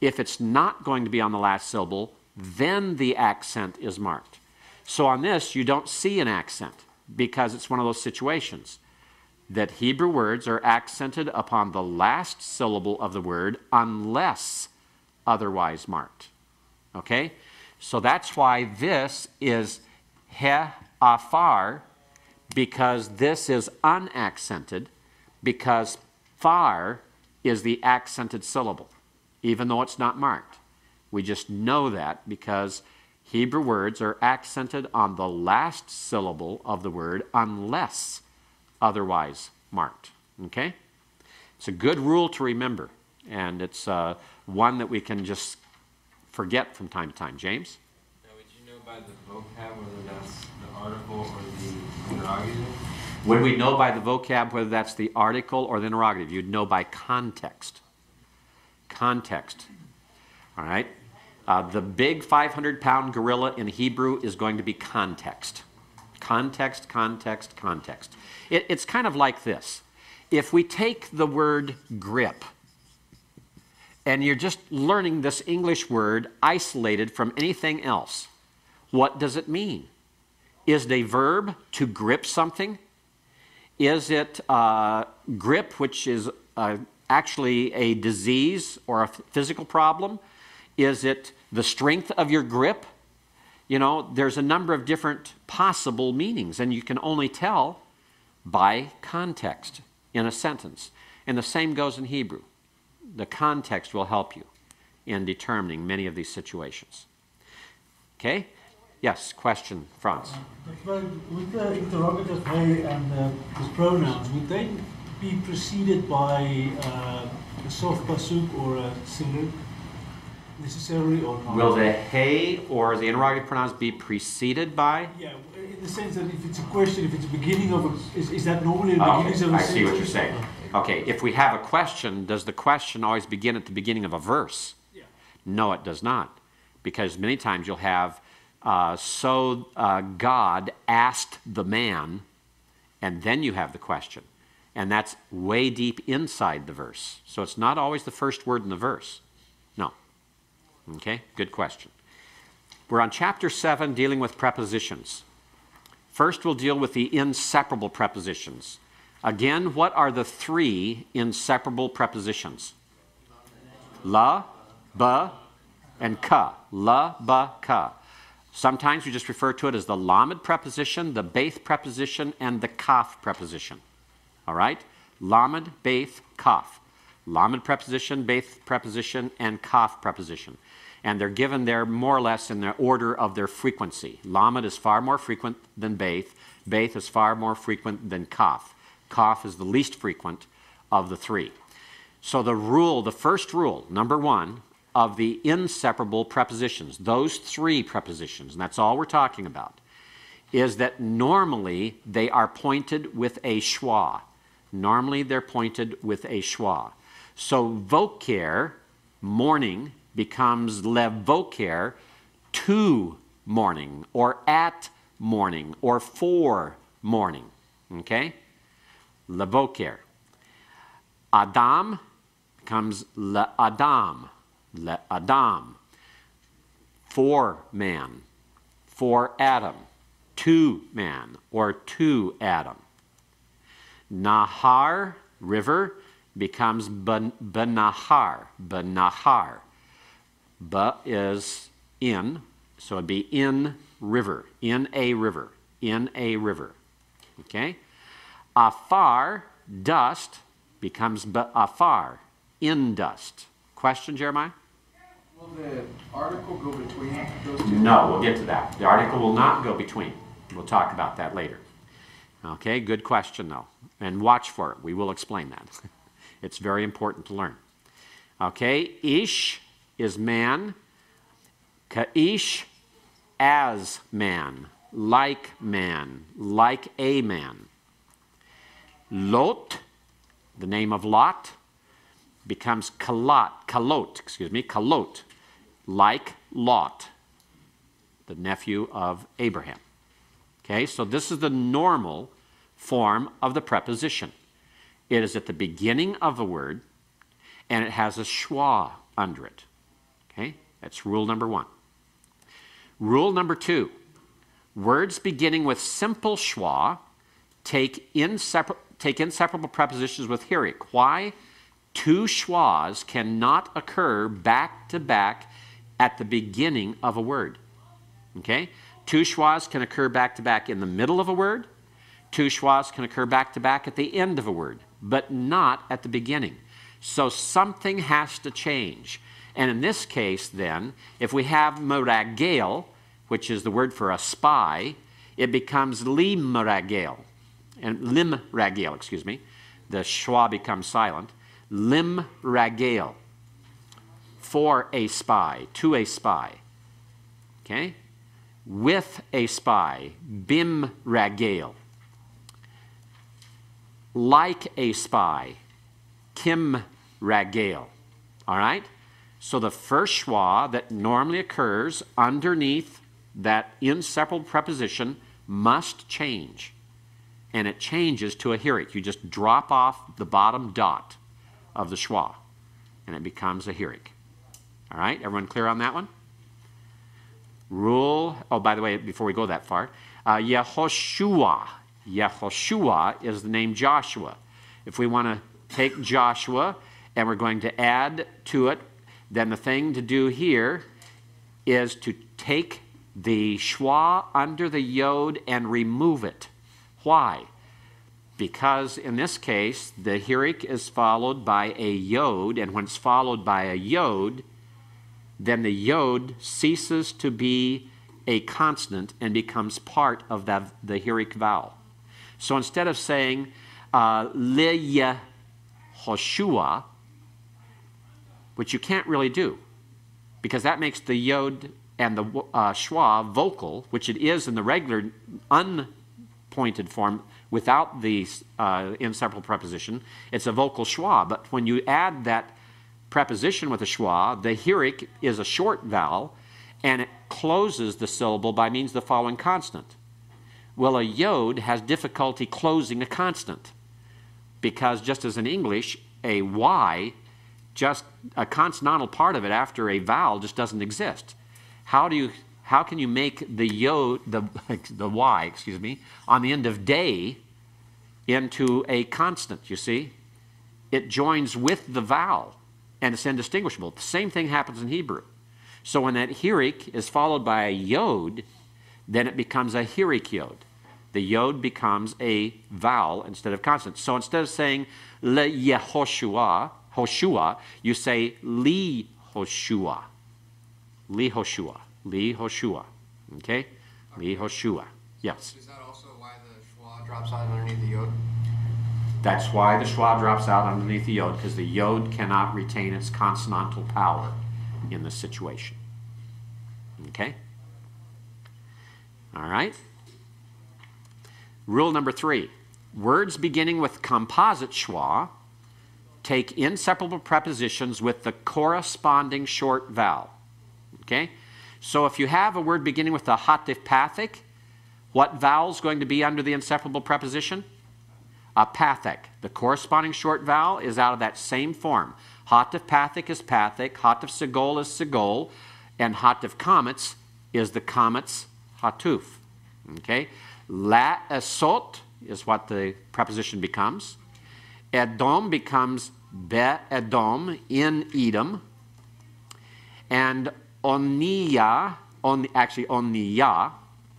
If it's not going to be on the last syllable, then the accent is marked. So on this, you don't see an accent because it's one of those situations that Hebrew words are accented upon the last syllable of the word unless otherwise marked. Okay? So that's why this is he-afar, because this is unaccented, because far is the accented syllable, even though it's not marked. We just know that because Hebrew words are accented on the last syllable of the word unless otherwise marked. Okay? It's a good rule to remember, and it's one that we can just forget from time to time. James? Now, would you know by the vocab whether that's the article or the interrogative? Would we know by the vocab whether that's the article or the interrogative? You'd know by context. Context. All right? The big 500-pound gorilla in Hebrew is going to be context. Context, context, context. It's kind of like this. If we take the word grip, and you're just learning this English word isolated from anything else, what does it mean? Is it a verb to grip something? Is it grip, which is actually a disease or a physical problem? Is it the strength of your grip? You know, there's a number of different possible meanings, and you can only tell by context in a sentence. And the same goes in Hebrew. The context will help you in determining many of these situations. Okay? Yes, question, Franz. But with the interrogative hey and the pronouns, would they be preceded by a soft pasuk or a siluk necessarily or not? Will the hey or the interrogative pronouns be preceded by? Yeah, in the sense that if it's a question, if it's the beginning of a, is that normally the Okay, beginning of a I see what you're sentence? saying. Okay, if we have a question, does the question always begin at the beginning of a verse? Yeah. No, it does not. Because many times you'll have, God asked the man, and then you have the question. And that's way deep inside the verse. So it's not always the first word in the verse. No. Okay, good question. We're on chapter 7 dealing with prepositions. First, we'll deal with the inseparable prepositions. Again, what are the 3 inseparable prepositions? La, ba, and ka. La, ba, ka. Sometimes we just refer to it as the lamed preposition, the beith preposition, and the kaf preposition. All right? Lamed, beith, kaf. Lamed preposition, beith preposition, and kaf preposition. And they're given there more or less in the order of their frequency. Lamed is far more frequent than beith. Beith is far more frequent than kaf. Kaf is the least frequent of the 3. So the rule, the first rule, number 1, of the inseparable prepositions, those 3 prepositions, and that's all we're talking about, is that normally they are pointed with a schwa. Normally they're pointed with a schwa. So vocer, morning, becomes levocer, to morning, or at morning, or for morning. Okay? Levocer. Adam becomes le-adam. Le-adam. For man. For Adam. To man, or to Adam. Nahar, river, becomes benahar. Benahar. Ba is in, so it'd be in river. In a river. In a river. Okay? Afar, dust, becomes afar. In dust. Question, Jeremiah? Will the article go between those 2? No, we'll get to that. The article will not go between. We'll talk about that later. Okay, good question though. And watch for it. We will explain that. It's very important to learn. Okay, ish is man. Ka-ish, as man. Like a man. Lot, the name of Lot, becomes kalot, like Lot, the nephew of Abraham. Okay, so this is the normal form of the preposition. It is at the beginning of a word, and it has a schwa under it. Okay, that's rule number 1. Rule number 2, words beginning with simple schwa take inseparable prepositions with hirik. Why? 2 schwas cannot occur back to back at the beginning of a word. Okay? 2 schwas can occur back to back in the middle of a word. 2 schwas can occur back to back at the end of a word, but not at the beginning. So something has to change. And in this case, then, if we have meragel, which is the word for a spy, it becomes limragel. And limragel, excuse me. The schwa becomes silent. Limragel. For a spy, to a spy. Okay? With a spy, bimragel. Like a spy, kimragel. All right? So the first schwa that normally occurs underneath that inseparable preposition must change. And it changes to a hirik. You just drop off the bottom dot of the schwa, and it becomes a hirik. All right? Everyone clear on that one? Rule, oh, by the way, before we go that far, Yehoshua. Yehoshua is the name Joshua. If we want to take Joshua and we're going to add to it, then the thing to do here is to take the schwa under the yod and remove it. Why? Because in this case, the hirik is followed by a yod, and when it's followed by a yod, then the yod ceases to be a consonant and becomes part of the heroic vowel. So instead of saying le Hoshua, which you can't really do, because that makes the yod and the schwa vocal, which it is in the regular unpointed form without the inseparable preposition. It's a vocal schwa, but when you add that preposition with a schwa, the heroic is a short vowel, and it closes the syllable by means of the following consonant. Well, a yod has difficulty closing a consonant, because just as in English, a y, just a consonantal part of it after a vowel just doesn't exist. How can you make the yod, the y, excuse me, on the end of day into a consonant, you see? It joins with the vowel, and it's indistinguishable. The same thing happens in Hebrew. So when that heroic is followed by a yod, then it becomes a heroic yod. The yod becomes a vowel instead of consonant. So instead of saying le Yehoshua, Hoshua, you say li Hoshua. Li Hoshua. Li Hoshua. Okay? Li Hoshua. Yes? Is that also why the schwa drops out underneath the yod? That's why the schwa drops out underneath the yod, because the yod cannot retain its consonantal power in this situation. Okay? All right? Rule number 3. Words beginning with composite schwa take inseparable prepositions with the corresponding short vowel. Okay? So if you have a word beginning with a hatif Pathak, what vowel is going to be under the inseparable preposition? A Pathak. The corresponding short vowel is out of that same form. Hatif Pathak is Pathak, hatif Segol is Segol, and hatif Kametz is the Kametz Hatuf. Okay? La esot is what the preposition becomes. Edom becomes be Edom in Edom. And Oniya, actually Oniya,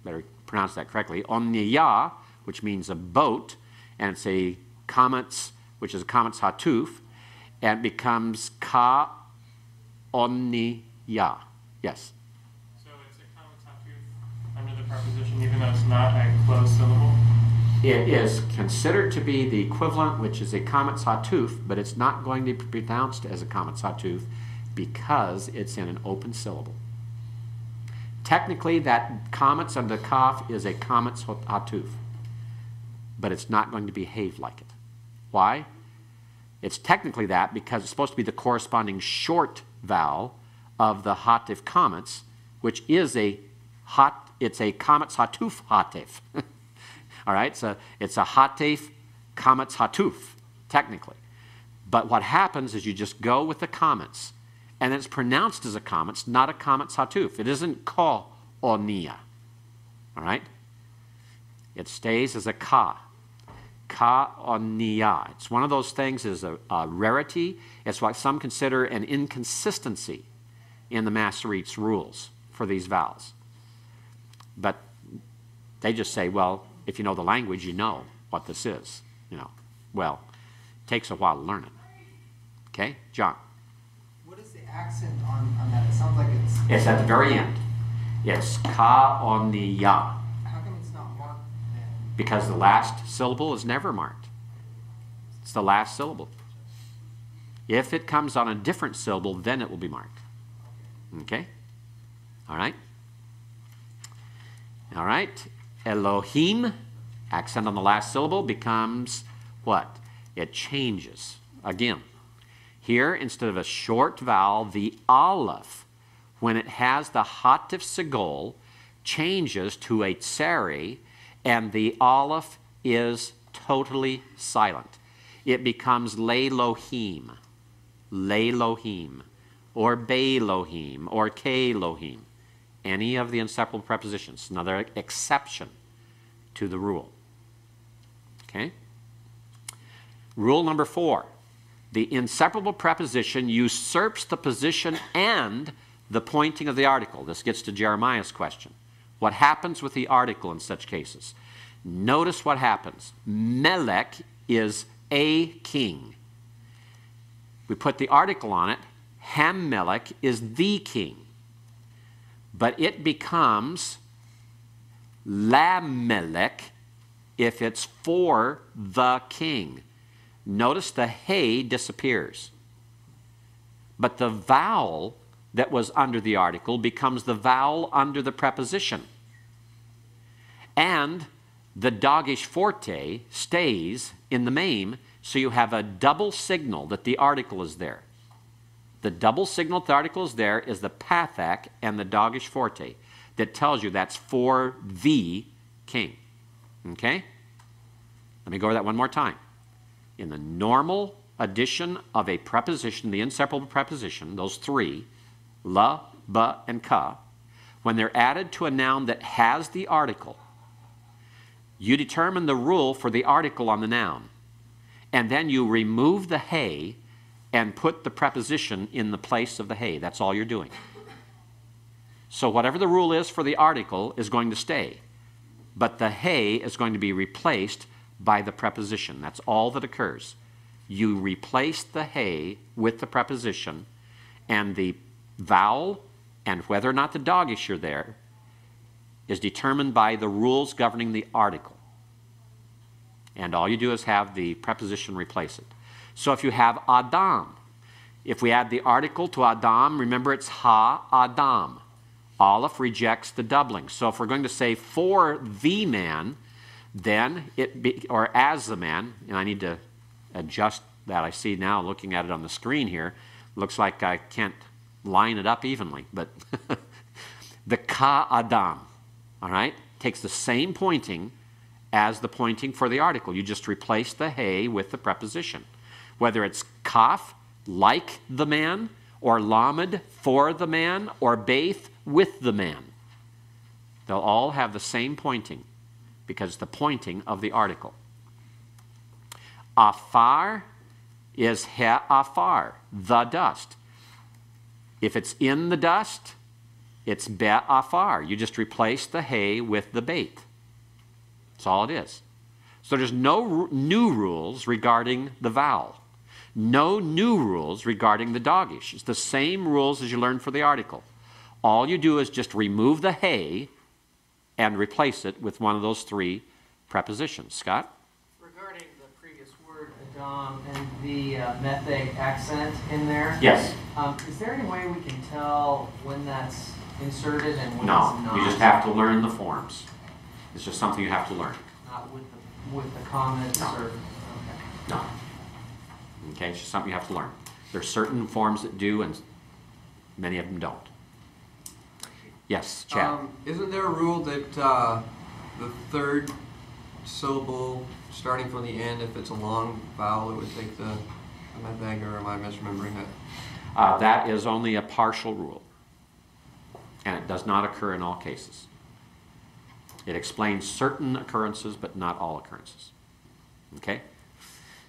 better pronounce that correctly, Oniya, which means a boat, and it's a Kametz, which is a Kametz Hatuf, and it becomes Ka Oniya. Yes? So it's a Kametz Hatuf under the preposition, even though it's not a closed syllable? It is considered to be the equivalent, which is a Kametz Hatuf, but it's not going to be pronounced as a Kametz Hatuf because it's in an open syllable. Technically, that Kametz under Kaf is a Kametz Hatuf, but it's not going to behave like it. Why? It's technically that because it's supposed to be the corresponding short vowel of the Hatif Kametz, which is it's a Kametz Hatuf Hatif. All right, so it's a Hatif Kametz Hatuf, technically. But what happens is you just go with the Kametz, and it's pronounced as a Kametz, not a Kametz Hatuf. It isn't Ko Oniya. All right? It stays as a Ka. Ka Oniya. It's one of those things is a rarity. It's what some consider an inconsistency in the Masorete's rules for these vowels. But they just say, well, if you know the language, you know what this is. You know, well, it takes a while to learn it. Okay, John? What is the accent on that? It sounds like it's... It's at the very end. It's Ka Oniya. How come it's not marked then? Because the last syllable is never marked. It's the last syllable. If it comes on a different syllable, then it will be marked. Okay? All right? All right. Elohim, accent on the last syllable, becomes what? It changes. Again, here, instead of a short vowel, the aleph, when it has the hatif segol, changes to a tsari, and the aleph is totally silent. It becomes leilohim, leilohim, or beilohim, or kelohim. Any of the inseparable prepositions. Another exception to the rule. Okay? Rule number 4. The inseparable preposition usurps the position and the pointing of the article. This gets to Jeremiah's question. What happens with the article in such cases? Notice what happens. Melech is a king. We put the article on it. Hammelech is the king. But it becomes Lamelech if it's for the king. Notice the hey disappears. But the vowel that was under the article becomes the vowel under the preposition. And the doggish forte stays in the maim, so you have a double signal that the article is there. The double signal that the article is there is the Pathak and the doggish forte that tells you that's for the king. Okay? Let me go over that one more time. In the normal addition of a preposition, the inseparable preposition, those three, la, ba, and ka, when they're added to a noun that has the article, you determine the rule for the article on the noun, and then you remove the hey and put the preposition in the place of the hey. That's all you're doing. So whatever the rule is for the article is going to stay, but the hey is going to be replaced by the preposition. That's all that occurs. You replace the hey with the preposition, and the vowel and whether or not the doggish are there is determined by the rules governing the article. And all you do is have the preposition replace it. So if you have Adam, if we add the article to Adam, remember it's ha-Adam. Aleph rejects the doubling. So if we're going to say for the man, then or as the man, and I need to adjust that. I see now looking at it on the screen here, looks like I can't line it up evenly, but the ka-Adam, all right, takes the same pointing as the pointing for the article. You just replace the hey with the preposition. Whether it's kaf, like the man, or lamed, for the man, or beith, with the man. They'll all have the same pointing because the pointing of the article. Afar is he-afar, the dust. If it's in the dust, it's be-afar. You just replace the hey with the beit. That's all it is. So there's no new rules regarding the vowel. No new rules regarding the doggish. It's the same rules as you learned for the article. All you do is just remove the hey and replace it with one of those three prepositions. Scott? Regarding the previous word, Adam, and the methane accent in there. Yes. Is there any way we can tell when that's inserted and when No, it's not? you just have to learn the forms. It's just something you have to learn. Not with the comments No. or... Okay. No. Okay, it's just something you have to learn. There are certain forms that do and many of them don't. Yes, Chad? Isn't there a rule that the third syllable starting from the end, if it's a long vowel, it would take the methag, or am I misremembering that? That is only a partial rule, and it does not occur in all cases. It explains certain occurrences, but not all occurrences. Okay?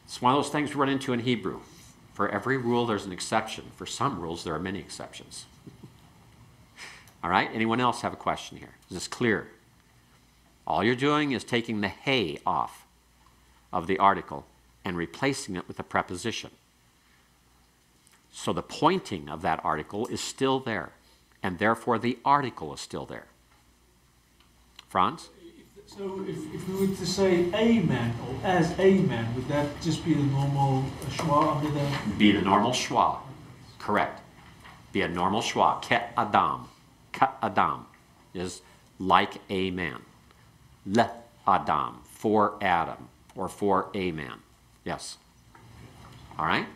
It's one of those things we run into in Hebrew. For every rule, there's an exception. For some rules, there are many exceptions. All right? Anyone else have a question here? Is this clear? All you're doing is taking the hey off of the article and replacing it with a preposition. So the pointing of that article is still there, and therefore the article is still there. Franz? So if we were to say a man or as a man, would that just be the normal schwa under the... Be the normal schwa. Correct. Be a normal schwa. Ke Adam. Ke Adam is like a man. Le Adam, for Adam, or for a man. Yes. All right?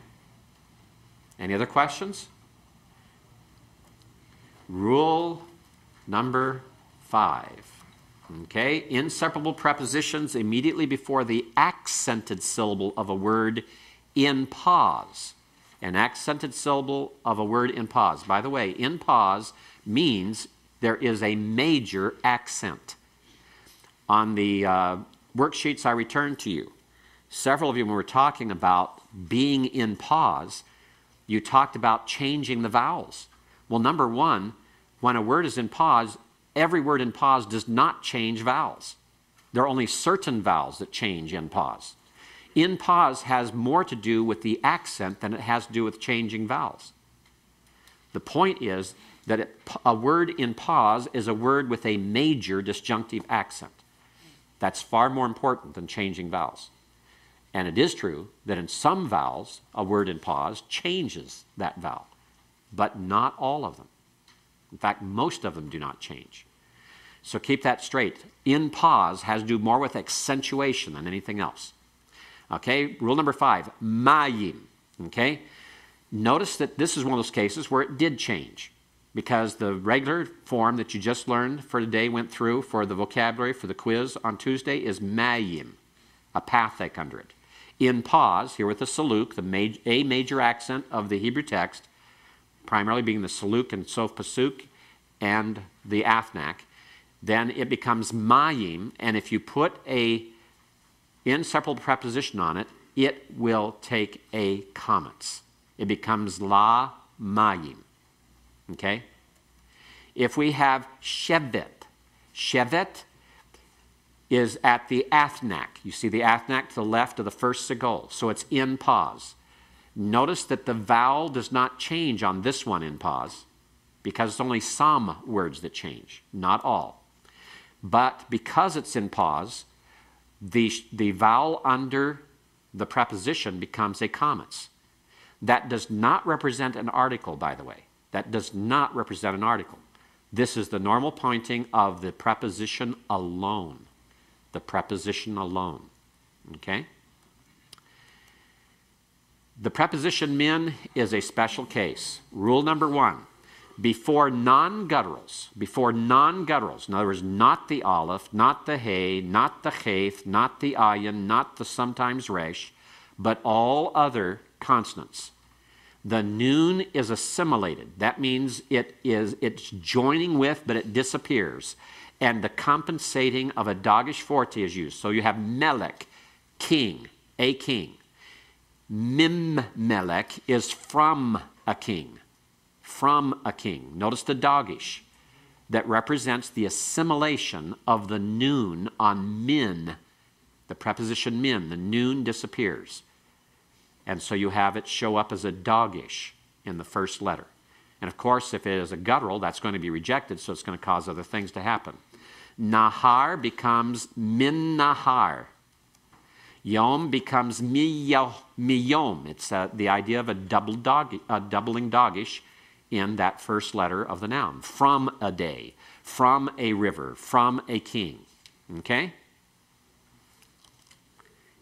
Any other questions? Rule number 5. Okay, inseparable prepositions immediately before the accented syllable of a word in pause. An accented syllable of a word in pause. By the way, in pause means there is a major accent. On the worksheets I returned to you, several of you, when we were talking about being in pause, you talked about changing the vowels. Well, number one, when a word is in pause, every word in pause does not change vowels. There are only certain vowels that change in pause. In pause has more to do with the accent than it has to do with changing vowels. The point is that a word in pause is a word with a major disjunctive accent. That's far more important than changing vowels. And it is true that in some vowels, a word in pause changes that vowel, but not all of them. In fact, most of them do not change. So keep that straight. In pause has to do more with accentuation than anything else. Okay, rule number 5, mayim. Okay, notice that this is one of those cases where it did change, because the regular form that you just learned for today, went through for the vocabulary for the quiz on Tuesday, is mayim, a pathak under it. In pause, here with the saluk, a major accent of the Hebrew text, primarily being the saluk and sof pasuk and the athnak, then it becomes mayim, and if you put a inseparable preposition on it, it will take a comments. It becomes la mayim. Okay? If we have shevet, shevet is at the athnak. You see the athnak to the left of the first sigol, so it's in pause. Notice that the vowel does not change on this one in pause, because it's only some words that change, not all. But because it's in pause, the vowel under the preposition becomes a comments. That does not represent an article, by the way. That does not represent an article. This is the normal pointing of the preposition alone. The preposition alone. Okay? The preposition min is a special case. Rule number 1. Before non-gutturals, in other words, not the aleph, not the hey, not the cheth, not the ayin, not the sometimes resh, but all other consonants, the noon is assimilated. That means it's joining with, but it disappears. And the compensating of a dogish forte is used. So you have melech, king, a king. Mim melech is from a king. From a king. Notice the dogish that represents the assimilation of the noon on min. The preposition min, the noon disappears. And so you have it show up as a dogish in the first letter. And of course, if it is a guttural, that's going to be rejected, so it's going to cause other things to happen. Nahar becomes min nahar. Yom becomes miyom. It's the idea of a doubling dogish in that first letter of the noun. From a day, from a river, from a king. Okay?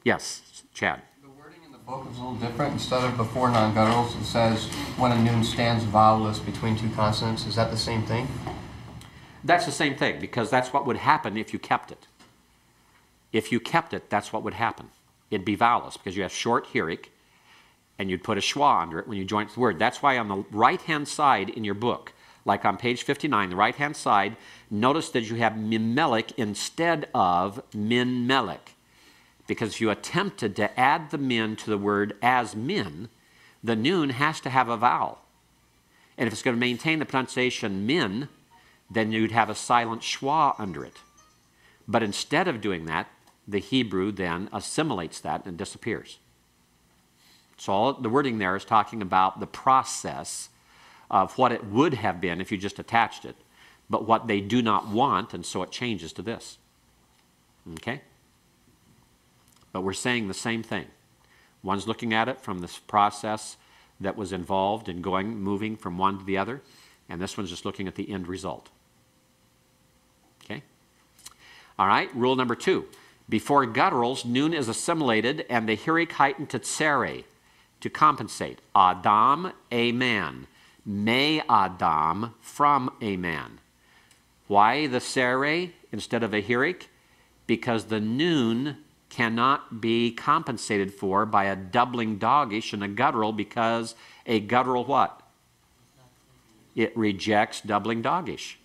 Yes, Chad. The wording in the book is a little different. Instead of before non-gutturals, it says when a noon stands vowelless between two consonants. Is that the same thing? That's the same thing, because that's what would happen if you kept it. If you kept it, that's what would happen. It'd be vowelless, because you have short hirik, and you'd put a schwa under it when you join the word. That's why on the right-hand side in your book, like on page 59, the right-hand side, notice that you have mimelech instead of min melech. Because if you attempted to add the min to the word as min, the noon has to have a vowel. And if it's going to maintain the pronunciation min, then you'd have a silent schwa under it. But instead of doing that, the Hebrew then assimilates that and disappears. So all the wording there is talking about the process of what it would have been if you just attached it, but what they do not want, and so it changes to this. Okay? But we're saying the same thing. One's looking at it from this process that was involved in moving from one to the other, and this one's just looking at the end result. Okay? All right, rule number 2. Before gutturals, noon is assimilated and the hirik heightened to tsere, to compensate. Adam, a man. Me Adam, from a man. Why the tsere instead of a hirik? Because the noon cannot be compensated for by a doubling dogish and a guttural, because a guttural what? It rejects doubling dogish.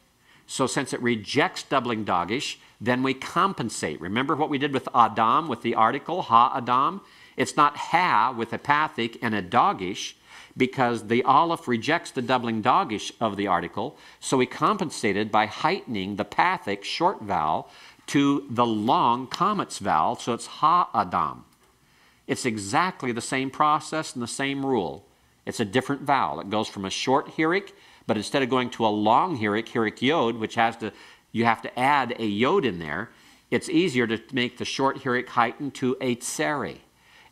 So since it rejects doubling dogish, then we compensate. Remember what we did with Adam, with the article, ha-Adam? It's not ha with a pathic and a dogish, because the aleph rejects the doubling dogish of the article, so we compensated by heightening the pathic short vowel to the long comments vowel, so it's ha-Adam. It's exactly the same process and the same rule, It's a different vowel. It goes from a short hirik, but instead of going to a long hirik yod, which you have to add a yod in there, it's easier to make the short hirik heighten to a tseri.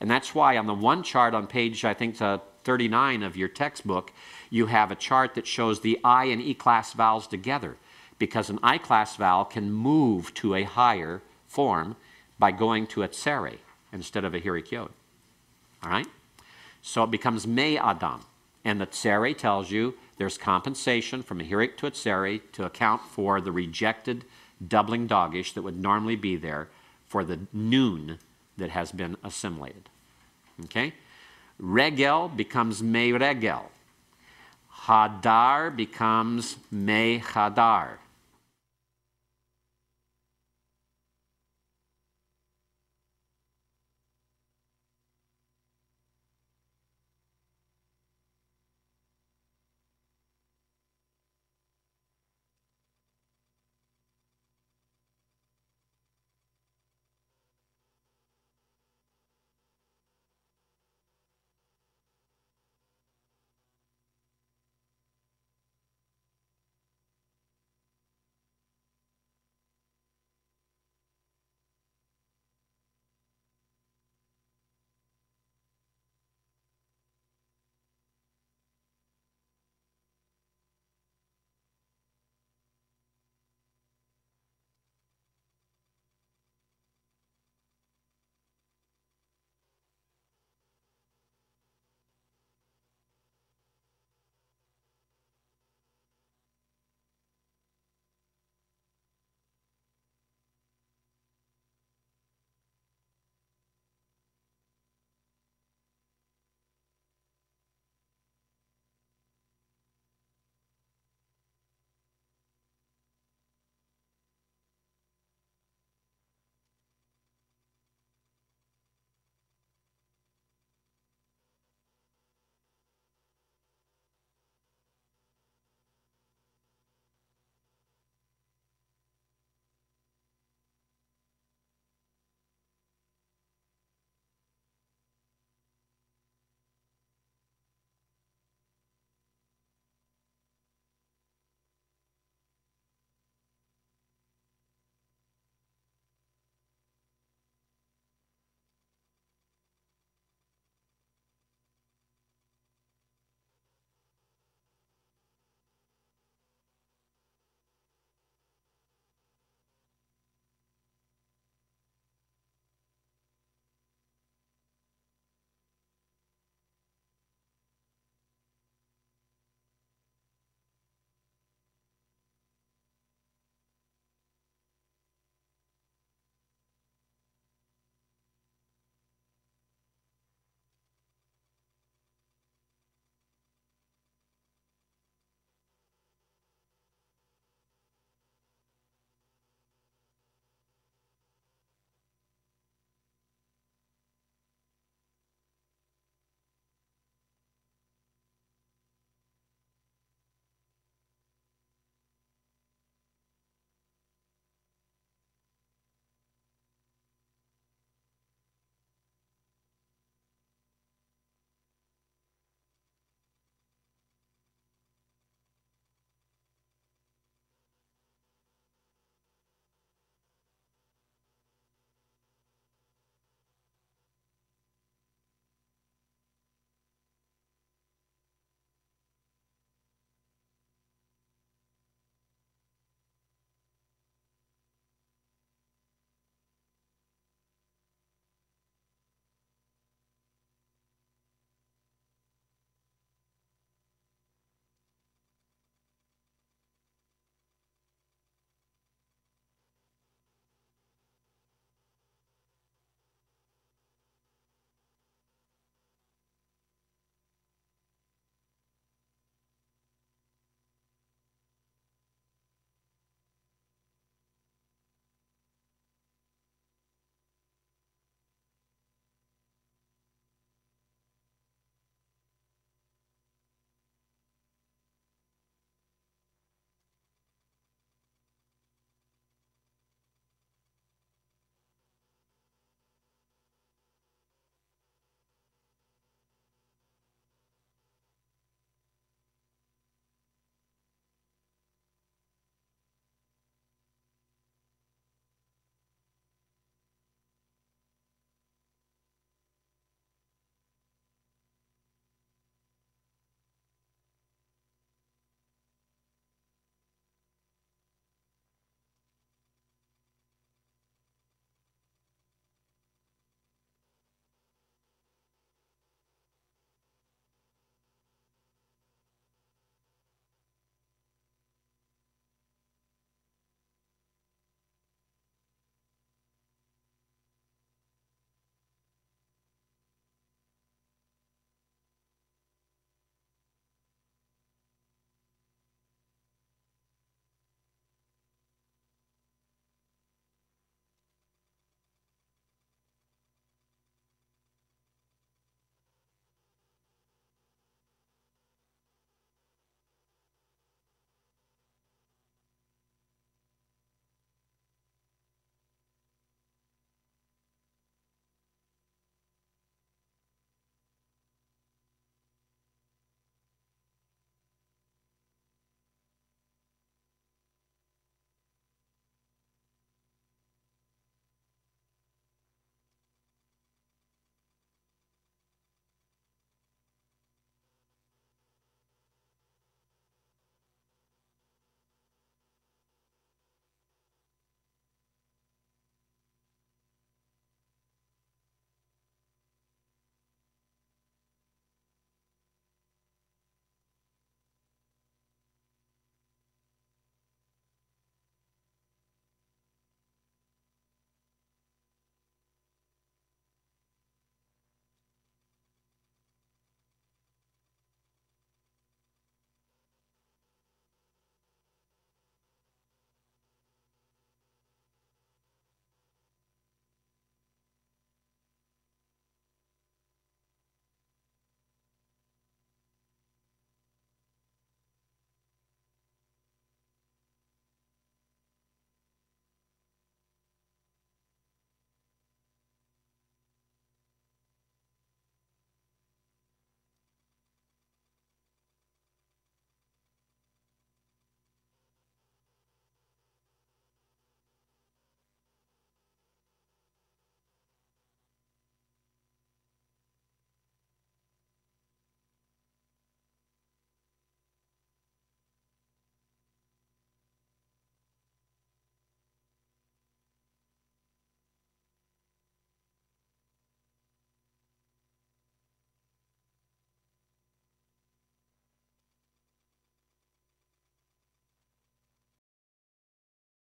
And that's why on the one chart on page, I think, 39 of your textbook, you have a chart that shows the I and E class vowels together, because an I class vowel can move to a higher form by going to a tseri instead of a hirik yod. All right? So it becomes me adam. And the tseri tells you there's compensation from a hirik to a tseri to account for the rejected doubling dogish that would normally be there for the noon that has been assimilated. Okay? Regel becomes me regel. Hadar becomes me hadar.